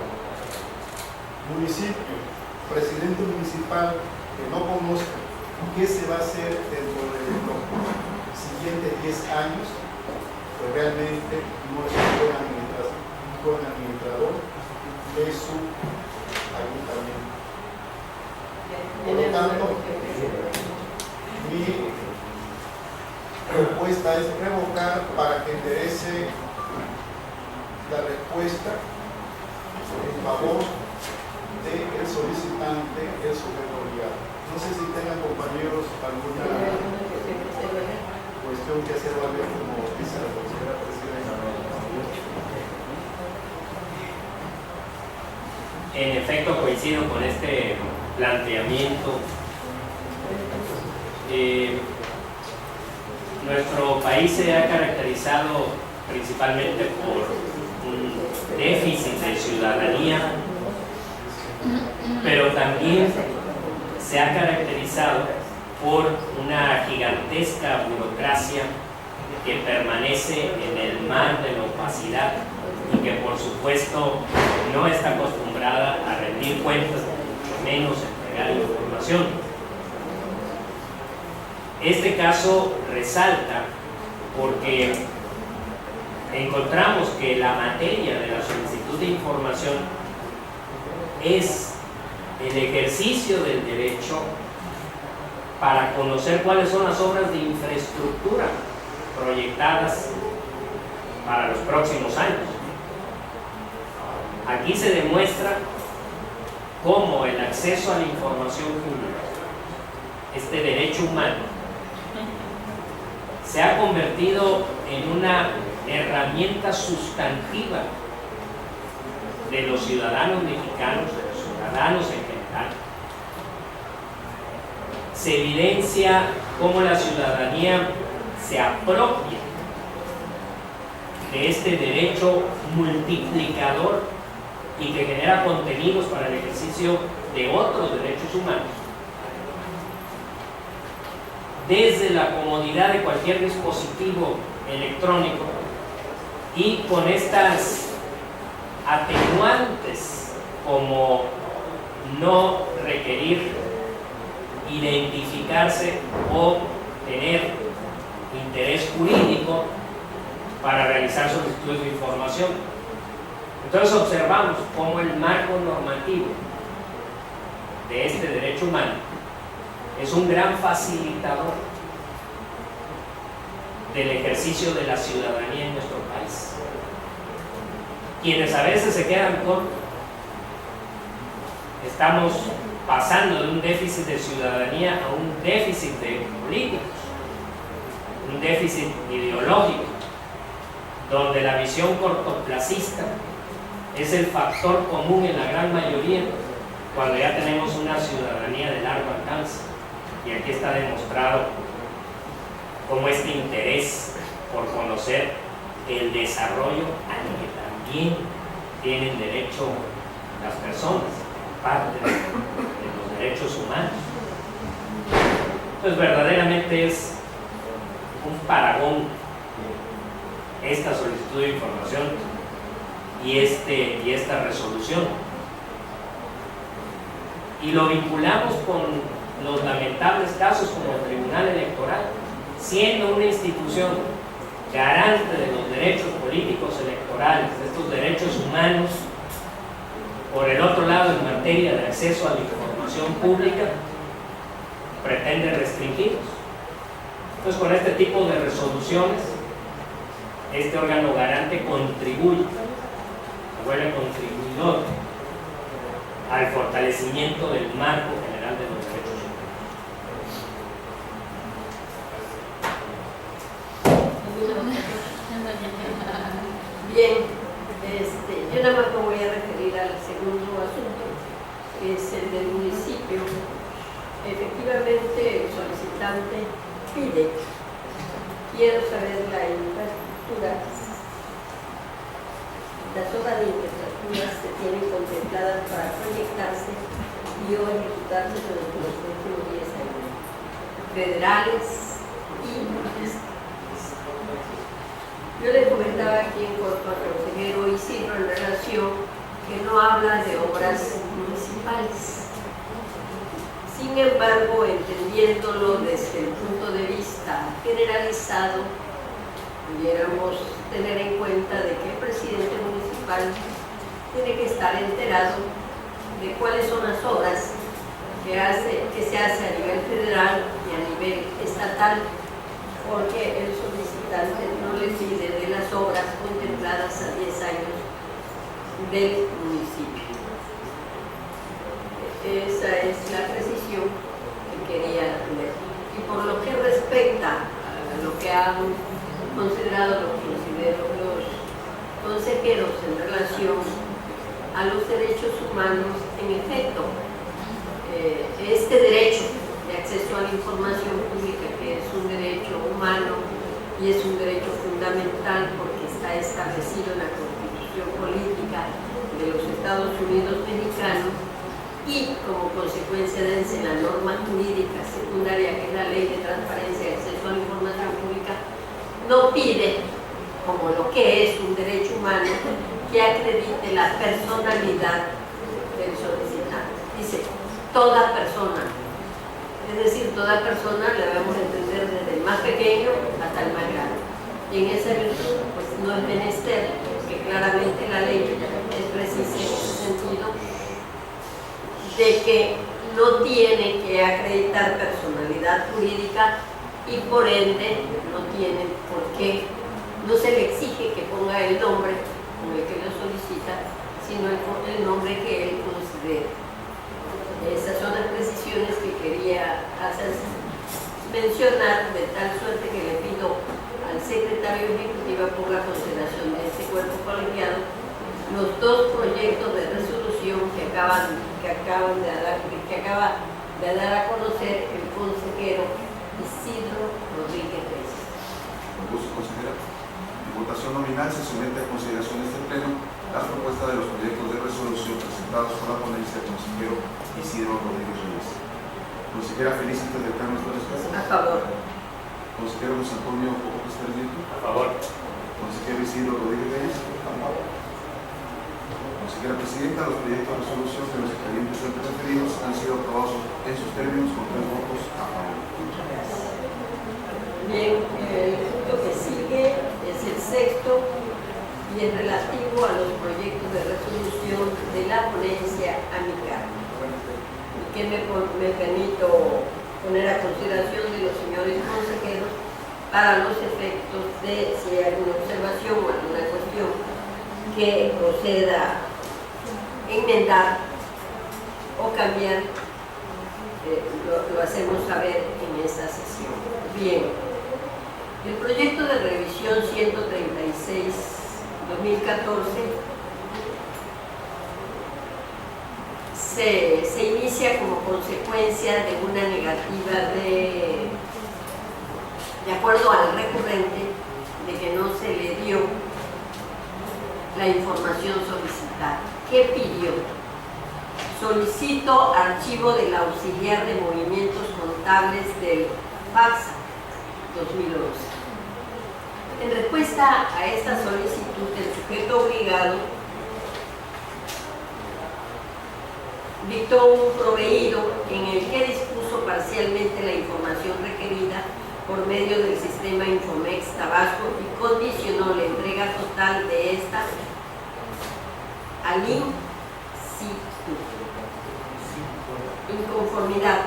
municipio, presidente municipal que no conozca qué se va a hacer dentro de los siguientes 10 años, pues realmente no es un buen administrador de su ayuntamiento. Por lo tanto, mi propuesta es revocar para que enderece la respuesta en favor del solicitante, el sujeto obligado. No sé si tengan, compañeros, alguna cuestión que hacer valer, como dice la consejera presidenta. En efecto, coincido con este planteamiento. Nuestro país se ha caracterizado principalmente por un déficit de ciudadanía, pero también se ha caracterizado por una gigantesca burocracia que permanece en el mar de la opacidad y que por supuesto no está acostumbrada a rendir cuentas, mucho menos entregar información. Este caso resalta porque encontramos que la materia de la solicitud de información es el ejercicio del derecho para conocer cuáles son las obras de infraestructura proyectadas para los próximos años. Aquí se demuestra cómo el acceso a la información pública, este derecho humano, se ha convertido en una herramienta sustantiva de los ciudadanos mexicanos, de los ciudadanos en general. Se evidencia cómo la ciudadanía se apropia de este derecho multiplicador y que genera contenidos para el ejercicio de otros derechos humanos, desde la comodidad de cualquier dispositivo electrónico y con estas atenuantes como no requerir identificarse o tener interés jurídico para realizar solicitudes de información. Entonces observamos cómo el marco normativo de este derecho humano es un gran facilitador del ejercicio de la ciudadanía en nuestro país. Quienes a veces se quedan cortos, estamos pasando de un déficit de ciudadanía a un déficit de políticos, un déficit ideológico, donde la visión cortoplacista es el factor común en la gran mayoría, cuando ya tenemos una ciudadanía de largo alcance. Y aquí está demostrado cómo este interés por conocer el desarrollo al que también tienen derecho las personas, parte de los derechos humanos. Entonces verdaderamente es un paragón esta solicitud de información y esta resolución, y lo vinculamos con los lamentables casos como el Tribunal Electoral, siendo una institución garante de los derechos políticos electorales, de estos derechos humanos. Por el otro lado, en materia de acceso a la información pública, pretende restringirlos. Entonces, con este tipo de resoluciones, este órgano garante contribuye, se vuelve contribuidor al fortalecimiento del marco general de los derechos humanos. Bien, yo nada más me voy a referir al segundo asunto, que es el del municipio. Efectivamente, el solicitante pide, quiero saber la infraestructura, las obras de infraestructura se tienen contempladas para proyectarse y o ejecutarse durante los próximos 10 años, federales y estatales. Yo le comentaba aquí en cuanto al consejero Isidro en relación que no habla de obras municipales. Sin embargo, entendiéndolo desde el punto de vista generalizado, pudiéramos tener en cuenta de que el presidente municipal tiene que estar enterado de cuáles son las obras que se hace a nivel federal y a nivel estatal, porque el solicitante no le pide de las obras contempladas a 10 años del municipio. Esa es la precisión que quería tener. Y por lo que respecta a lo que han considerado los consejeros en relación a los derechos humanos, en efecto, este derecho de acceso a la información pública, que es un derecho humano y es un derecho fundamental porque está establecido en la Constitución Política de los Estados Unidos Mexicanos, y como consecuencia de la norma jurídica secundaria, que es la Ley de Transparencia y Acceso a la Información Pública, no pide, como lo que es un derecho humano, que acredite la personalidad del solicitante. Dice, toda persona. Es decir, toda persona la debemos entender desde el más pequeño hasta el más grande. Y en esa virtud, pues no es menester, porque claramente la ley es precisa en ese sentido, de que no tiene que acreditar personalidad jurídica y por ende no tiene por qué, no se le exige que ponga el nombre con el que lo solicita, sino el nombre que él considere. Esas son las precisiones que quería hacer mencionar, de tal suerte que le pido al secretario ejecutivo por la consideración de este cuerpo colegiado los dos proyectos de resolución que acaba de dar a conocer el consejero Isidro Rodríguez Reyes. Con gusto, consejera. En votación nominal se somete a consideración de este pleno las propuestas de los proyectos de resolución presentados por la ponencia del consejero Isidro Rodríguez Reyes. Consejera Feliz del Carmen Torres Casas. A favor. Consejero José Antonio López Pérez. A favor. Consejero Isidro Rodríguez Reyes. Señora Presidenta, los proyectos de resolución de los expedientes referidos han sido aprobados en sus términos con 3 votos a favor. Bien, el punto que sigue es el sexto y es relativo a los proyectos de resolución de la ponencia a mi cargo, que me permito poner a consideración de los señores consejeros para los efectos de si hay alguna observación o alguna cuestión que proceda enmendar o cambiar, lo hacemos saber en esta sesión. Bien, el proyecto de revisión 136-2014 se inicia como consecuencia de una negativa de acuerdo al recurrente, de que no se le dio la información solicitada. ¿Qué pidió? Solicito archivo del auxiliar de movimientos contables del FAXA 2011. En respuesta a esta solicitud, el sujeto obligado dictó un proveído en el que dispuso parcialmente la información requerida por medio del sistema Infomex Tabasco y condicionó la entrega total de esta al INCITU. Inconformidad,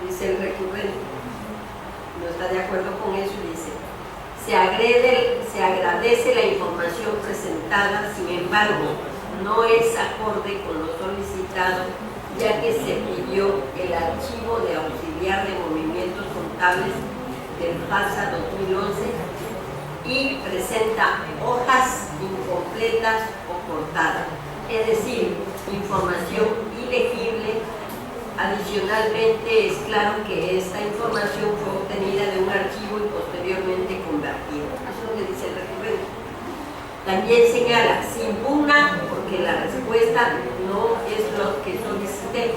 dice el recurrente, no está de acuerdo con eso y dice: se agradece la información presentada, sin embargo, no es acorde con lo solicitado, ya que se pidió el archivo de auxiliar de movimientos contables del FAXA 2011 y presenta hojas incompletas o cortadas, es decir, información ilegible. Adicionalmente, es claro que esta información fue obtenida de un archivo y posteriormente convertida. Eso es lo que dice el recurrente. También señala: se impugna porque la respuesta no es lo que solicité.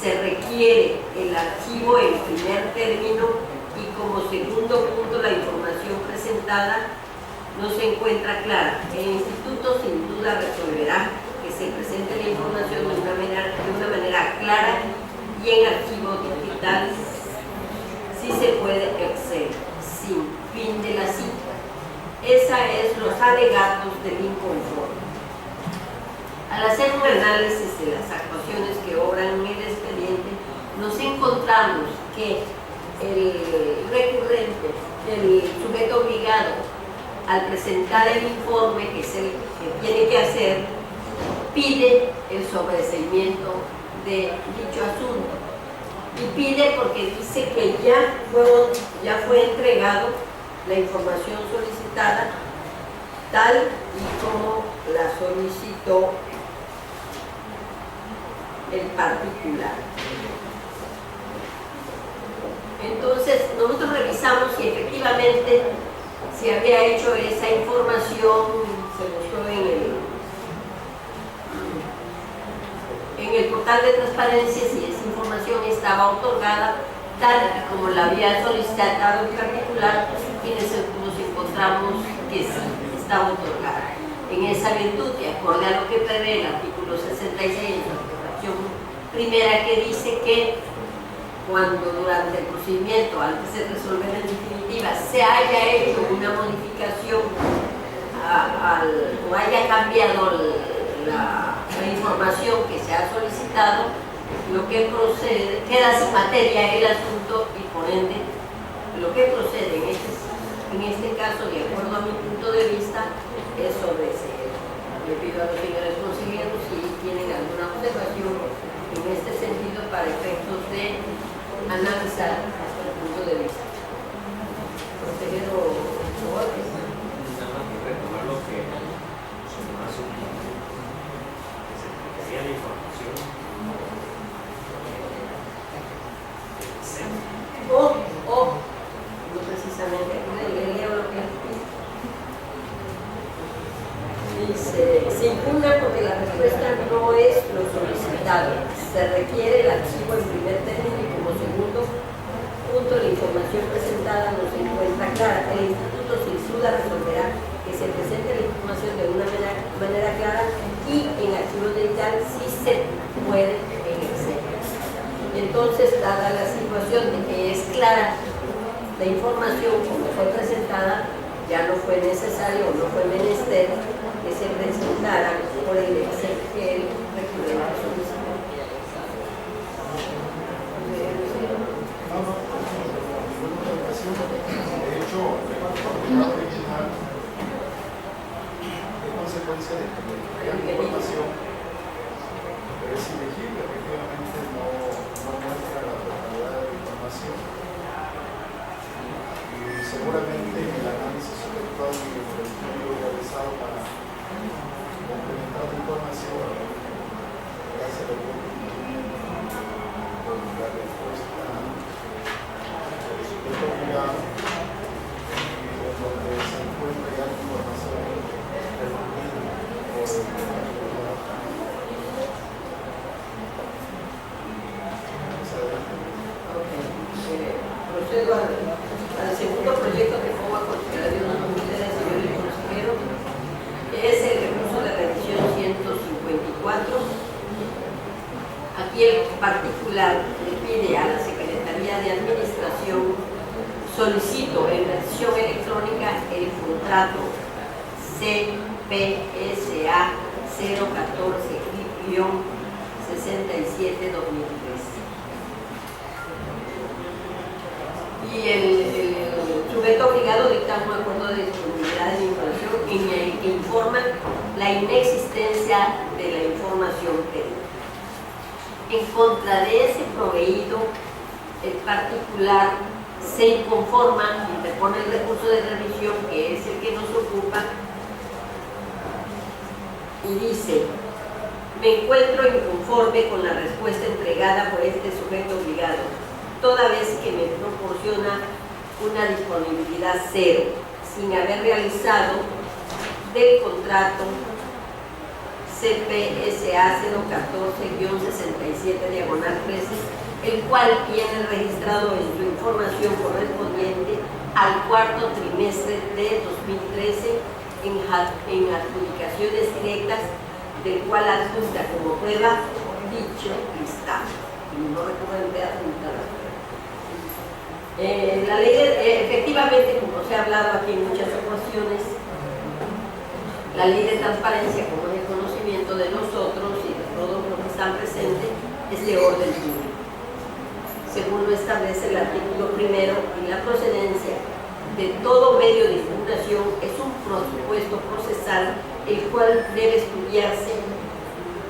Se requiere el archivo en primer término y como segundo punto la información presentada no se encuentra clara. El instituto sin duda resolverá que se presente la información de una manera clara y en archivo digital, si se puede Excel, sin fin de la cita. Esa es los alegatos del inconforme. Al hacer un análisis de las actuaciones que obran en el expediente, nos encontramos que el recurrente, el sujeto obligado, al presentar el informe, que es el que tiene que hacer, pide el sobreseimiento de dicho asunto. Y pide porque dice que ya fue entregado la información solicitada tal y como la solicitó el particular. Entonces, nosotros revisamos si efectivamente se había hecho esa información, se buscó en el portal de transparencia si esa información estaba otorgada tal y como la había solicitado el particular, y nos encontramos que sí estaba otorgada. En esa virtud, de acuerdo a lo que prevé el artículo 66 de la fracción primera, que dice que cuando durante el procedimiento, antes de resolver en definitiva, se haya hecho una modificación o haya cambiado la información que se ha solicitado, lo que procede, queda sin materia el asunto y por ende lo que procede en este caso, de acuerdo a mi punto de vista, es sobreseer. Le pido a los señores consejeros si tienen alguna observación en este sentido para efectos de analizar hasta el punto de vista. Consejero Borges. Retomar lo que se nos ha sugerido, que se requería la información no precisamente, le leo lo que dice: se impugna porque la respuesta no es lo solicitado. Se requiere el archivo en primer término y como segundo punto la información presentada no se encuentra clara. El instituto sin duda resolverá que se presente la información de una manera de manera clara, y en archivos digitales sí se puede en Excel. Entonces, dada la situación de que es clara la información como fue presentada, ya no fue necesario o no fue menester que se presentara por el Excel que el recurrente solicitó. De hecho, la original es consecuencia de que la información es ilegible, efectivamente no muestra la totalidad de la información. Y seguramente el análisis efectuado y el estudio realizado para complementar la información hace lo que la respuesta del sujeto obligado donde se encuentra ya la información recogida por Procedo al segundo proyecto que pongo a consideración de ustedes, señor consejero, que es el recurso de revisión 154. Aquí el particular le pide a la Secretaría de Administración: solicito en versión electrónica el contrato CPSA 014-67-2013. Y el sujeto obligado dicta un acuerdo de disponibilidad de información en el que informa la inexistencia de la información pedida. En contra de ese proveído, el particular se inconforma, interpone el recurso de revisión, que es el que nos ocupa, y dice: me encuentro inconforme con la respuesta entregada por este sujeto obligado, toda vez que me proporciona una disponibilidad cero, sin haber realizado del contrato CPSA 014-67-13, el cual viene registrado en su información correspondiente al cuarto trimestre de 2013 en adjudicaciones directas, del cual adjunta como prueba dicho listado. Y no recurrente adjuntada. La ley, efectivamente, como se ha hablado aquí en muchas ocasiones, la ley de transparencia, como es el conocimiento de nosotros y de todos los que están presentes, es de orden público, según lo establece el artículo primero, y la procedencia de todo medio de impugnación es un presupuesto procesal, el cual debe estudiarse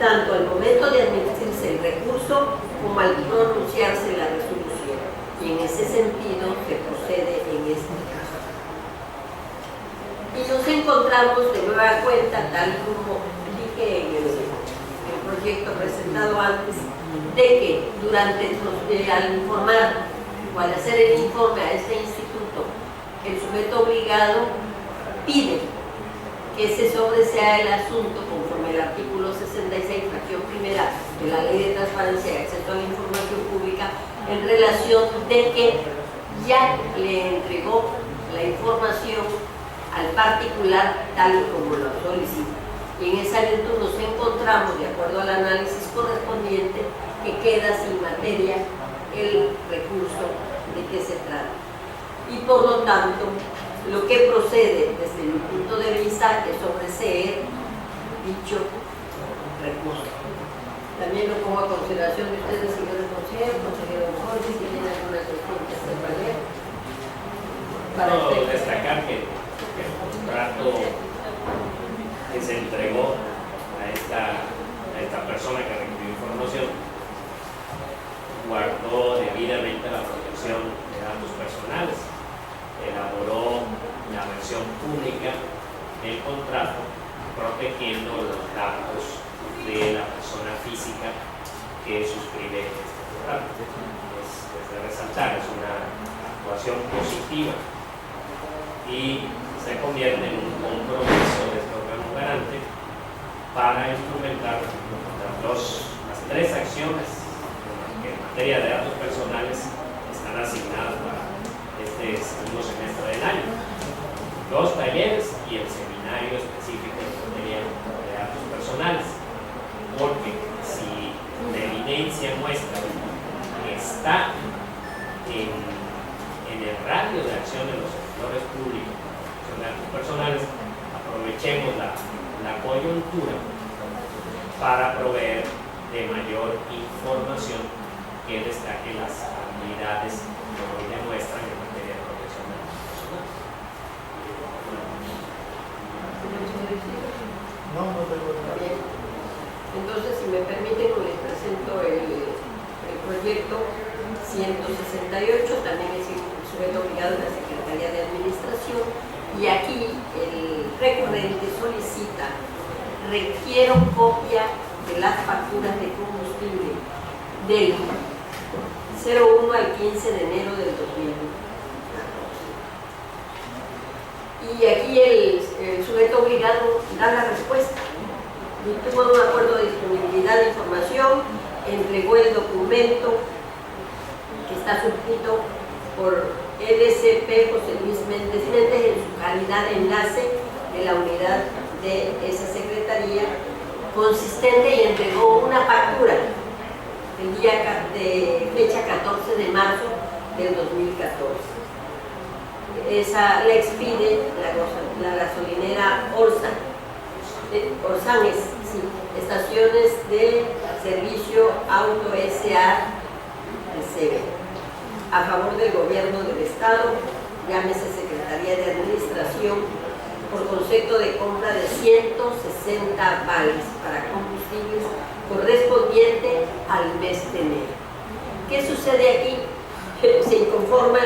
tanto al momento de admitirse el recurso como al pronunciarse la resolución, y en ese sentido se procede en este caso. Y nos encontramos de nueva cuenta, tal como dije en el proyecto presentado antes, de que al informar o al hacer el informe a este instituto, el sujeto obligado pide que se sobresea el asunto conforme al artículo 66, fracción primera de la Ley de Transparencia y Acceso a la Información Pública, en relación de que ya le entregó la información al particular tal y como lo solicita. Y en esa virtud nos encontramos, de acuerdo al análisis correspondiente, que queda sin materia el recurso de que se trata. Y por lo tanto, lo que procede desde mi punto de vista es sobreseer dicho recurso. También lo pongo a consideración de ustedes, señores consejeros, consejero Jorge, si tienen alguna cuestión que hacer valer. Puedo destacar que el contrato que se entregó a esta persona que requirió información guardó debidamente la protección de datos personales, elaboró la versión pública del contrato protegiendo los datos de la persona física que suscribe este contrato. Es de resaltar, es una actuación positiva y se convierte en un compromiso de este órgano garante para instrumentar las tres acciones que en materia de datos personales están asignadas para este segundo semestre del año: 2 talleres y el seminario específico en materia de personales, porque si la evidencia muestra que está en el radio de acción de los servidores públicos, son datos personales, aprovechemos la coyuntura para proveer de mayor información que destaque las habilidades que hoy demuestran en materia de protección de datos personales. No, no tengo nada. Bien. Entonces, si me permiten, les presento el proyecto 168, también es sujeto obligado de la Secretaría de Administración, y aquí el recurrente solicita: requiero copia de las facturas de combustible del 01 al 15 de enero del 2014. Y aquí el sujeto obligado da la respuesta. Y tuvo un acuerdo de disponibilidad de información, entregó el documento que está suscrito por LSP José Luis Méndez Méndez en su calidad de enlace de la unidad de esa secretaría, consistente, y entregó una factura el día de fecha 14 de marzo del 2014. Esa la expide la gasolinera Orsanes, sí, Estaciones de Servicio Auto S.A. SB, a favor del Gobierno del Estado, llámese Secretaría de Administración, por concepto de compra de 160 vales para combustibles correspondiente al mes de enero. ¿Qué sucede aquí? Se inconforma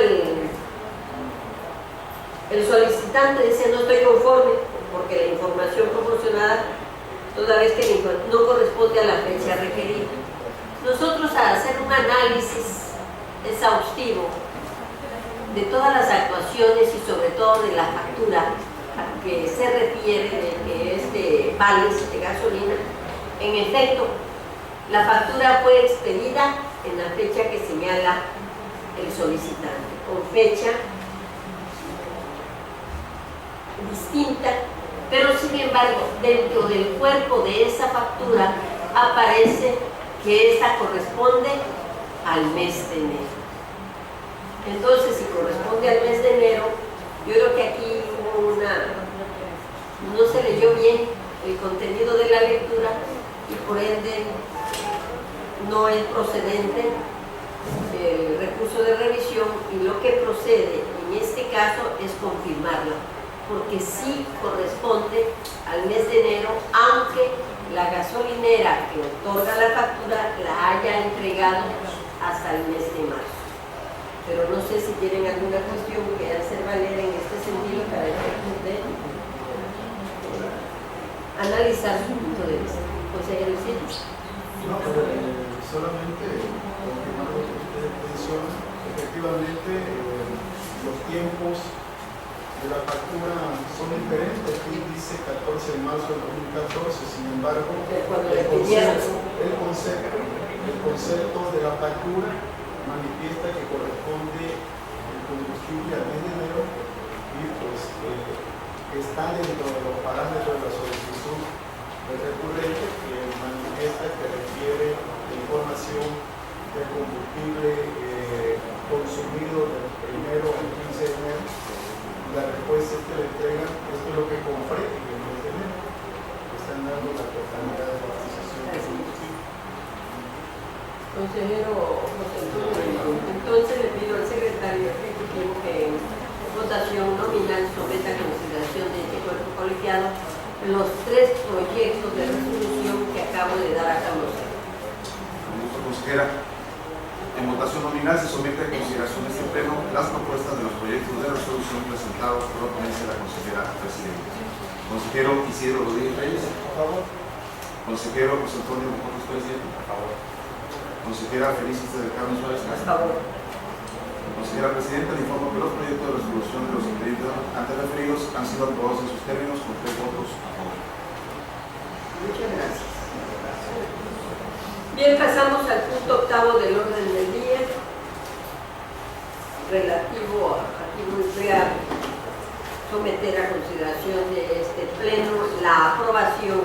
el solicitante, dice: no estoy conforme porque la información proporcionada toda vez que no corresponde a la fecha requerida. Nosotros, al hacer un análisis exhaustivo de todas las actuaciones y sobre todo de la factura a que se refiere, de que es de vales de gasolina, en efecto, la factura fue expedida en la fecha que señala el solicitante, con fecha distinta, pero sin embargo, dentro del cuerpo de esa factura aparece que esta corresponde al mes de enero. Entonces, si corresponde al mes de enero, yo creo que aquí hubo no se leyó bien el contenido de la lectura y por ende no es procedente el recurso de revisión, y lo que procede en este caso es confirmarlo, porque sí corresponde al mes de enero, aunque la gasolinera que otorga la factura la haya entregado hasta el mes de marzo. Pero no sé si tienen alguna cuestión que hacer valer en este sentido para efectos de analizar su punto de vista. Consejero Isidro. No, pero solamente confirmar lo que ustedes mencionan. Efectivamente, los tiempos de la factura son diferentes. Aquí dice 14 de marzo de 2014, sin embargo, el concepto de la factura manifiesta que corresponde el combustible al mes de enero, y pues está dentro de los parámetros de la solicitud del recurrente, que manifiesta que requiere información del combustible consumido del 1 al 15 de enero. La respuesta es que le entregan, esto es lo que compré en el mes de enero, están dando la totalidad de la utilización del combustible. Consejero José Antonio, entonces le pido al secretario ejecutivo que en votación nominal someta a consideración de este cuerpo colegiado los 3 proyectos de resolución que acabo de dar a conocer. Consejera, en votación nominal se somete a consideración de este pleno las propuestas de los proyectos de resolución presentados por la ponencia de la consejera presidenta. Consejero Isidro Rodríguez Reyes. A favor. Consejero José Antonio Montes, presidente. A favor. Consejera Felicia del Carmen Suárez. A favor. Consejera presidenta, le informo que los proyectos de resolución de los expedientes antes referidos han sido aprobados en sus términos con 3 votos a favor. Muchas gracias. Bien, pasamos al punto 8º del orden del día, relativo a que voy a someter a consideración de este pleno la aprobación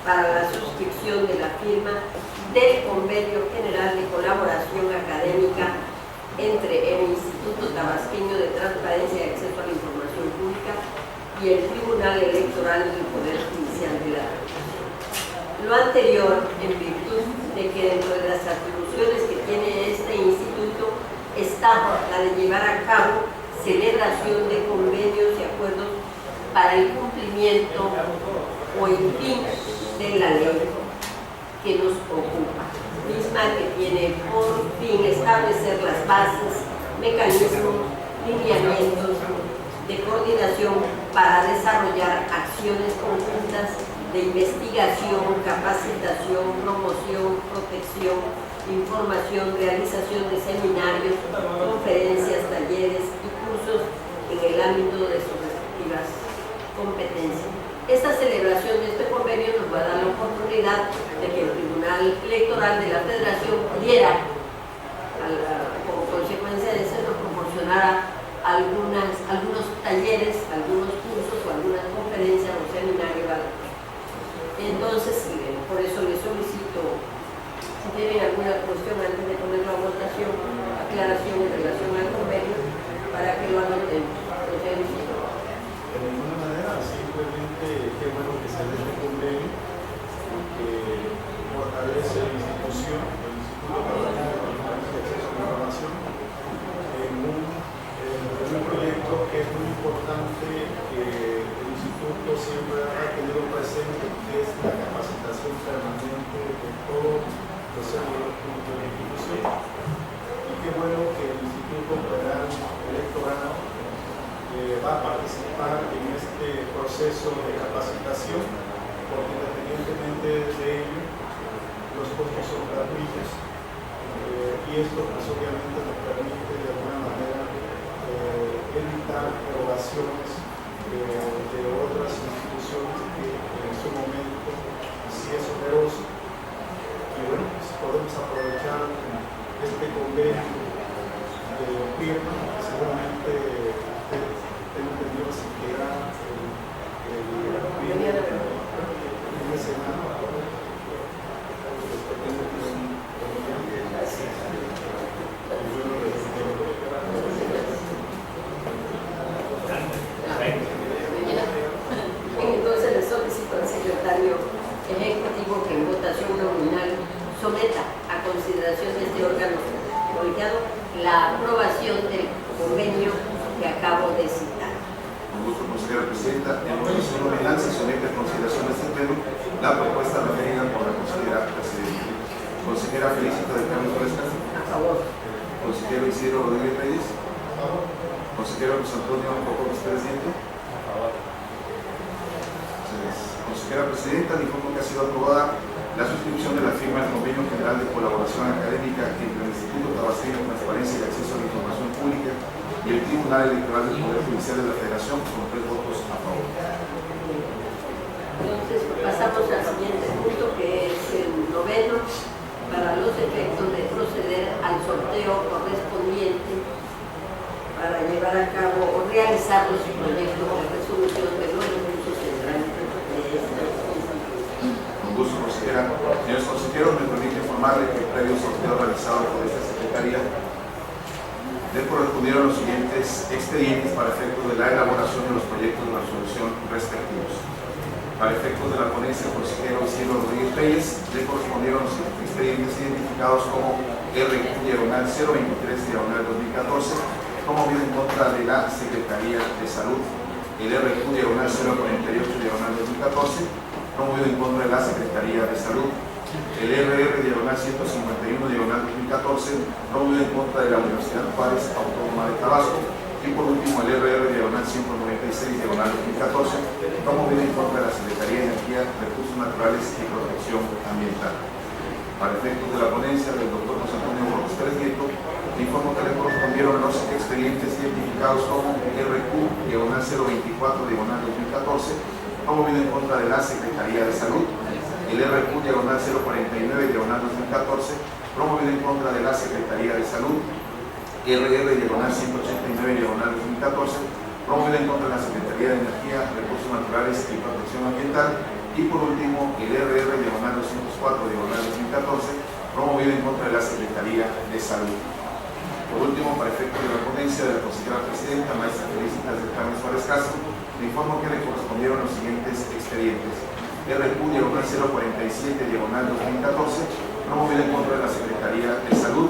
para la suscripción de la firma del Convenio General de Colaboración Académica entre el Instituto Tabasqueño de Transparencia y Acceso a la Información Pública y el Tribunal Electoral del Poder Judicial de la República. Lo anterior, en virtud de que dentro de las atribuciones que tiene este instituto está la de llevar a cabo celebración de convenios y acuerdos para el cumplimiento o el fin de la ley que nos ocupa, misma que tiene por fin establecer las bases, mecanismos, lineamientos de coordinación para desarrollar acciones conjuntas de investigación, capacitación, promoción, protección, información, realización de seminarios, conferencias, talleres y cursos en el ámbito de sus respectivas competencias. Esta celebración de este convenio nos va a dar la oportunidad de que el Tribunal Electoral de la Federación pudiera, como consecuencia de eso, nos proporcionara algunos talleres, algunos cursos o algunas conferencias o seminarios. Entonces, por eso les solicito, si tienen alguna cuestión antes de poner la votación, aclaración en relación al convenio, para que lo anotemos. De ninguna manera, simplemente qué bueno que se dé este convenio, que fortalece la institución, el Instituto Tabasqueño de Transparencia y Acceso a la Información, en un proyecto que es muy importante, que el Instituto siempre ha tenido presente, que es la capacitación permanente de todos los servidores públicos de la institución. Y qué bueno que el Instituto Federal Electoral va a participar en este proceso de capacitación, porque independientemente de ello, los costos son gratuitos, y esto pues obviamente nos permite de alguna manera evitar erogaciones de otras instituciones que en su momento sí es oneroso. Y bueno, pues podemos aprovechar este convenio de firma, que seguramente tengo entendido que se queda el fin de semana. Entonces le solicito al secretario ejecutivo que en votación nominal someta a consideración de este órgano colegiado la aprobación del convenio que acabo de citar. Con gusto, consejera presidenta. En votación nominal se somete a consideración de este pleno la propuesta referida por la consejera presidenta. Consejera Felicita del Carmen Flores Castro. A favor. Consejero Isidro Rodríguez Reyes. A favor. Consejero Luis Antonio López Pérez Nieto. A favor. Consejera presidenta, le informo que ha sido aprobada la suscripción de la firma del Convenio General de Colaboración Académica entre el Instituto Tabasqueño de Transparencia y Acceso a la Información Pública y el Tribunal Electoral del Poder Judicial de la Federación, con 3 votos a favor. Entonces pasamos al siguiente punto, que es el noveno, para los efectos de proceder al sorteo correspondiente para llevar a cabo o realizar los proyectos de resolución de los recursos centrales de esta institución. Con gusto, consejera. Señores consejeros, me permite informarle que el previo sorteo realizado por esta secretaría le correspondieron los siguientes expedientes para efectos de la elaboración de los proyectos de resolución respectivos. Para efectos de la ponencia, el consejero Isidro Rodríguez Reyes le correspondieron los expedientes identificados como RQ-023-2014, promovido en contra de la Secretaría de Salud, el RQ-048-2014, promovido en contra de la Secretaría de Salud, el RR-151-2014, promovido en contra de la Universidad Juárez Autónoma de Tabasco, y por último el RR-196-2014, promovido en contra de la Secretaría de Energía, Recursos Naturales y Protección Ambiental. Para efectos de la ponencia del Dr. José Antonio López Pérez Nieto, le informo que le correspondieron los expedientes identificados como RQ-024-2014, promovido en contra de la Secretaría de Salud, el RQ-049-2014, promovido en contra de la Secretaría de Salud, RR-189-2014, promovido en contra de la Secretaría de Energía, Recursos Naturales y Protección Ambiental, Y por último, el RR-204-2014, promovido en contra de la Secretaría de Salud. Por último, para efecto de la ponencia de la consejera presidenta, maestra Felicitas del Carmen Suárez Castro, le informo que le correspondieron los siguientes expedientes. RQ-047-2014, promovido en contra de la Secretaría de Salud.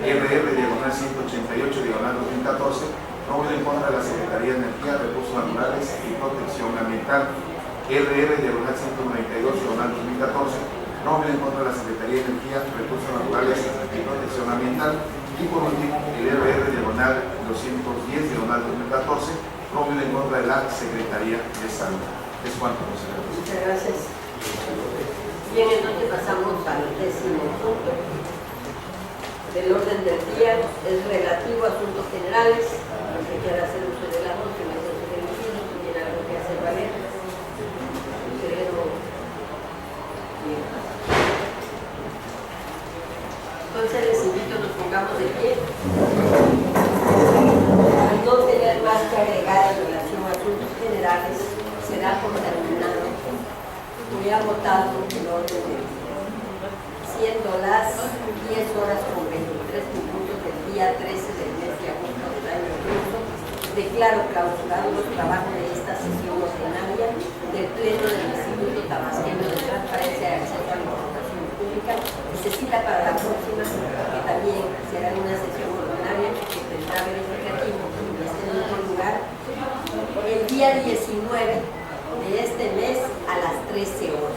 RR-188-2014, promovido en contra de la Secretaría de Energía, Recursos Naturales y Protección Ambiental. RR-192-2014, promovido en contra de la Secretaría de Energía, Recursos Naturales y Protección Ambiental. Y por último, el RR-210-2014, promovido en contra de la Secretaría de Salud. Es cuanto, consejero. Muchas gracias. Bien, entonces pasamos al 10º punto del orden del día. Es relativo a asuntos generales. El que quiera hacer uso de la voz, que me hace permitido, si tiene algo que hacer valer. Bien. Entonces les invito a nos pongamos de pie. Al no tener más que agregar en relación a asuntos generales, será por terminado. Voy a votar el orden del día. Siendo las 10:23 del día 13 del mes de agosto del año en curso, declaro clausurados los trabajos de esta sesión ordinaria del Pleno del Instituto Tabasqueño de Transparencia y Acceso a la Información Pública, y se cita para la próxima, que también será una sesión ordinaria que tendrá verificativo en este mismo lugar, el día 19 de este mes a las 13 horas.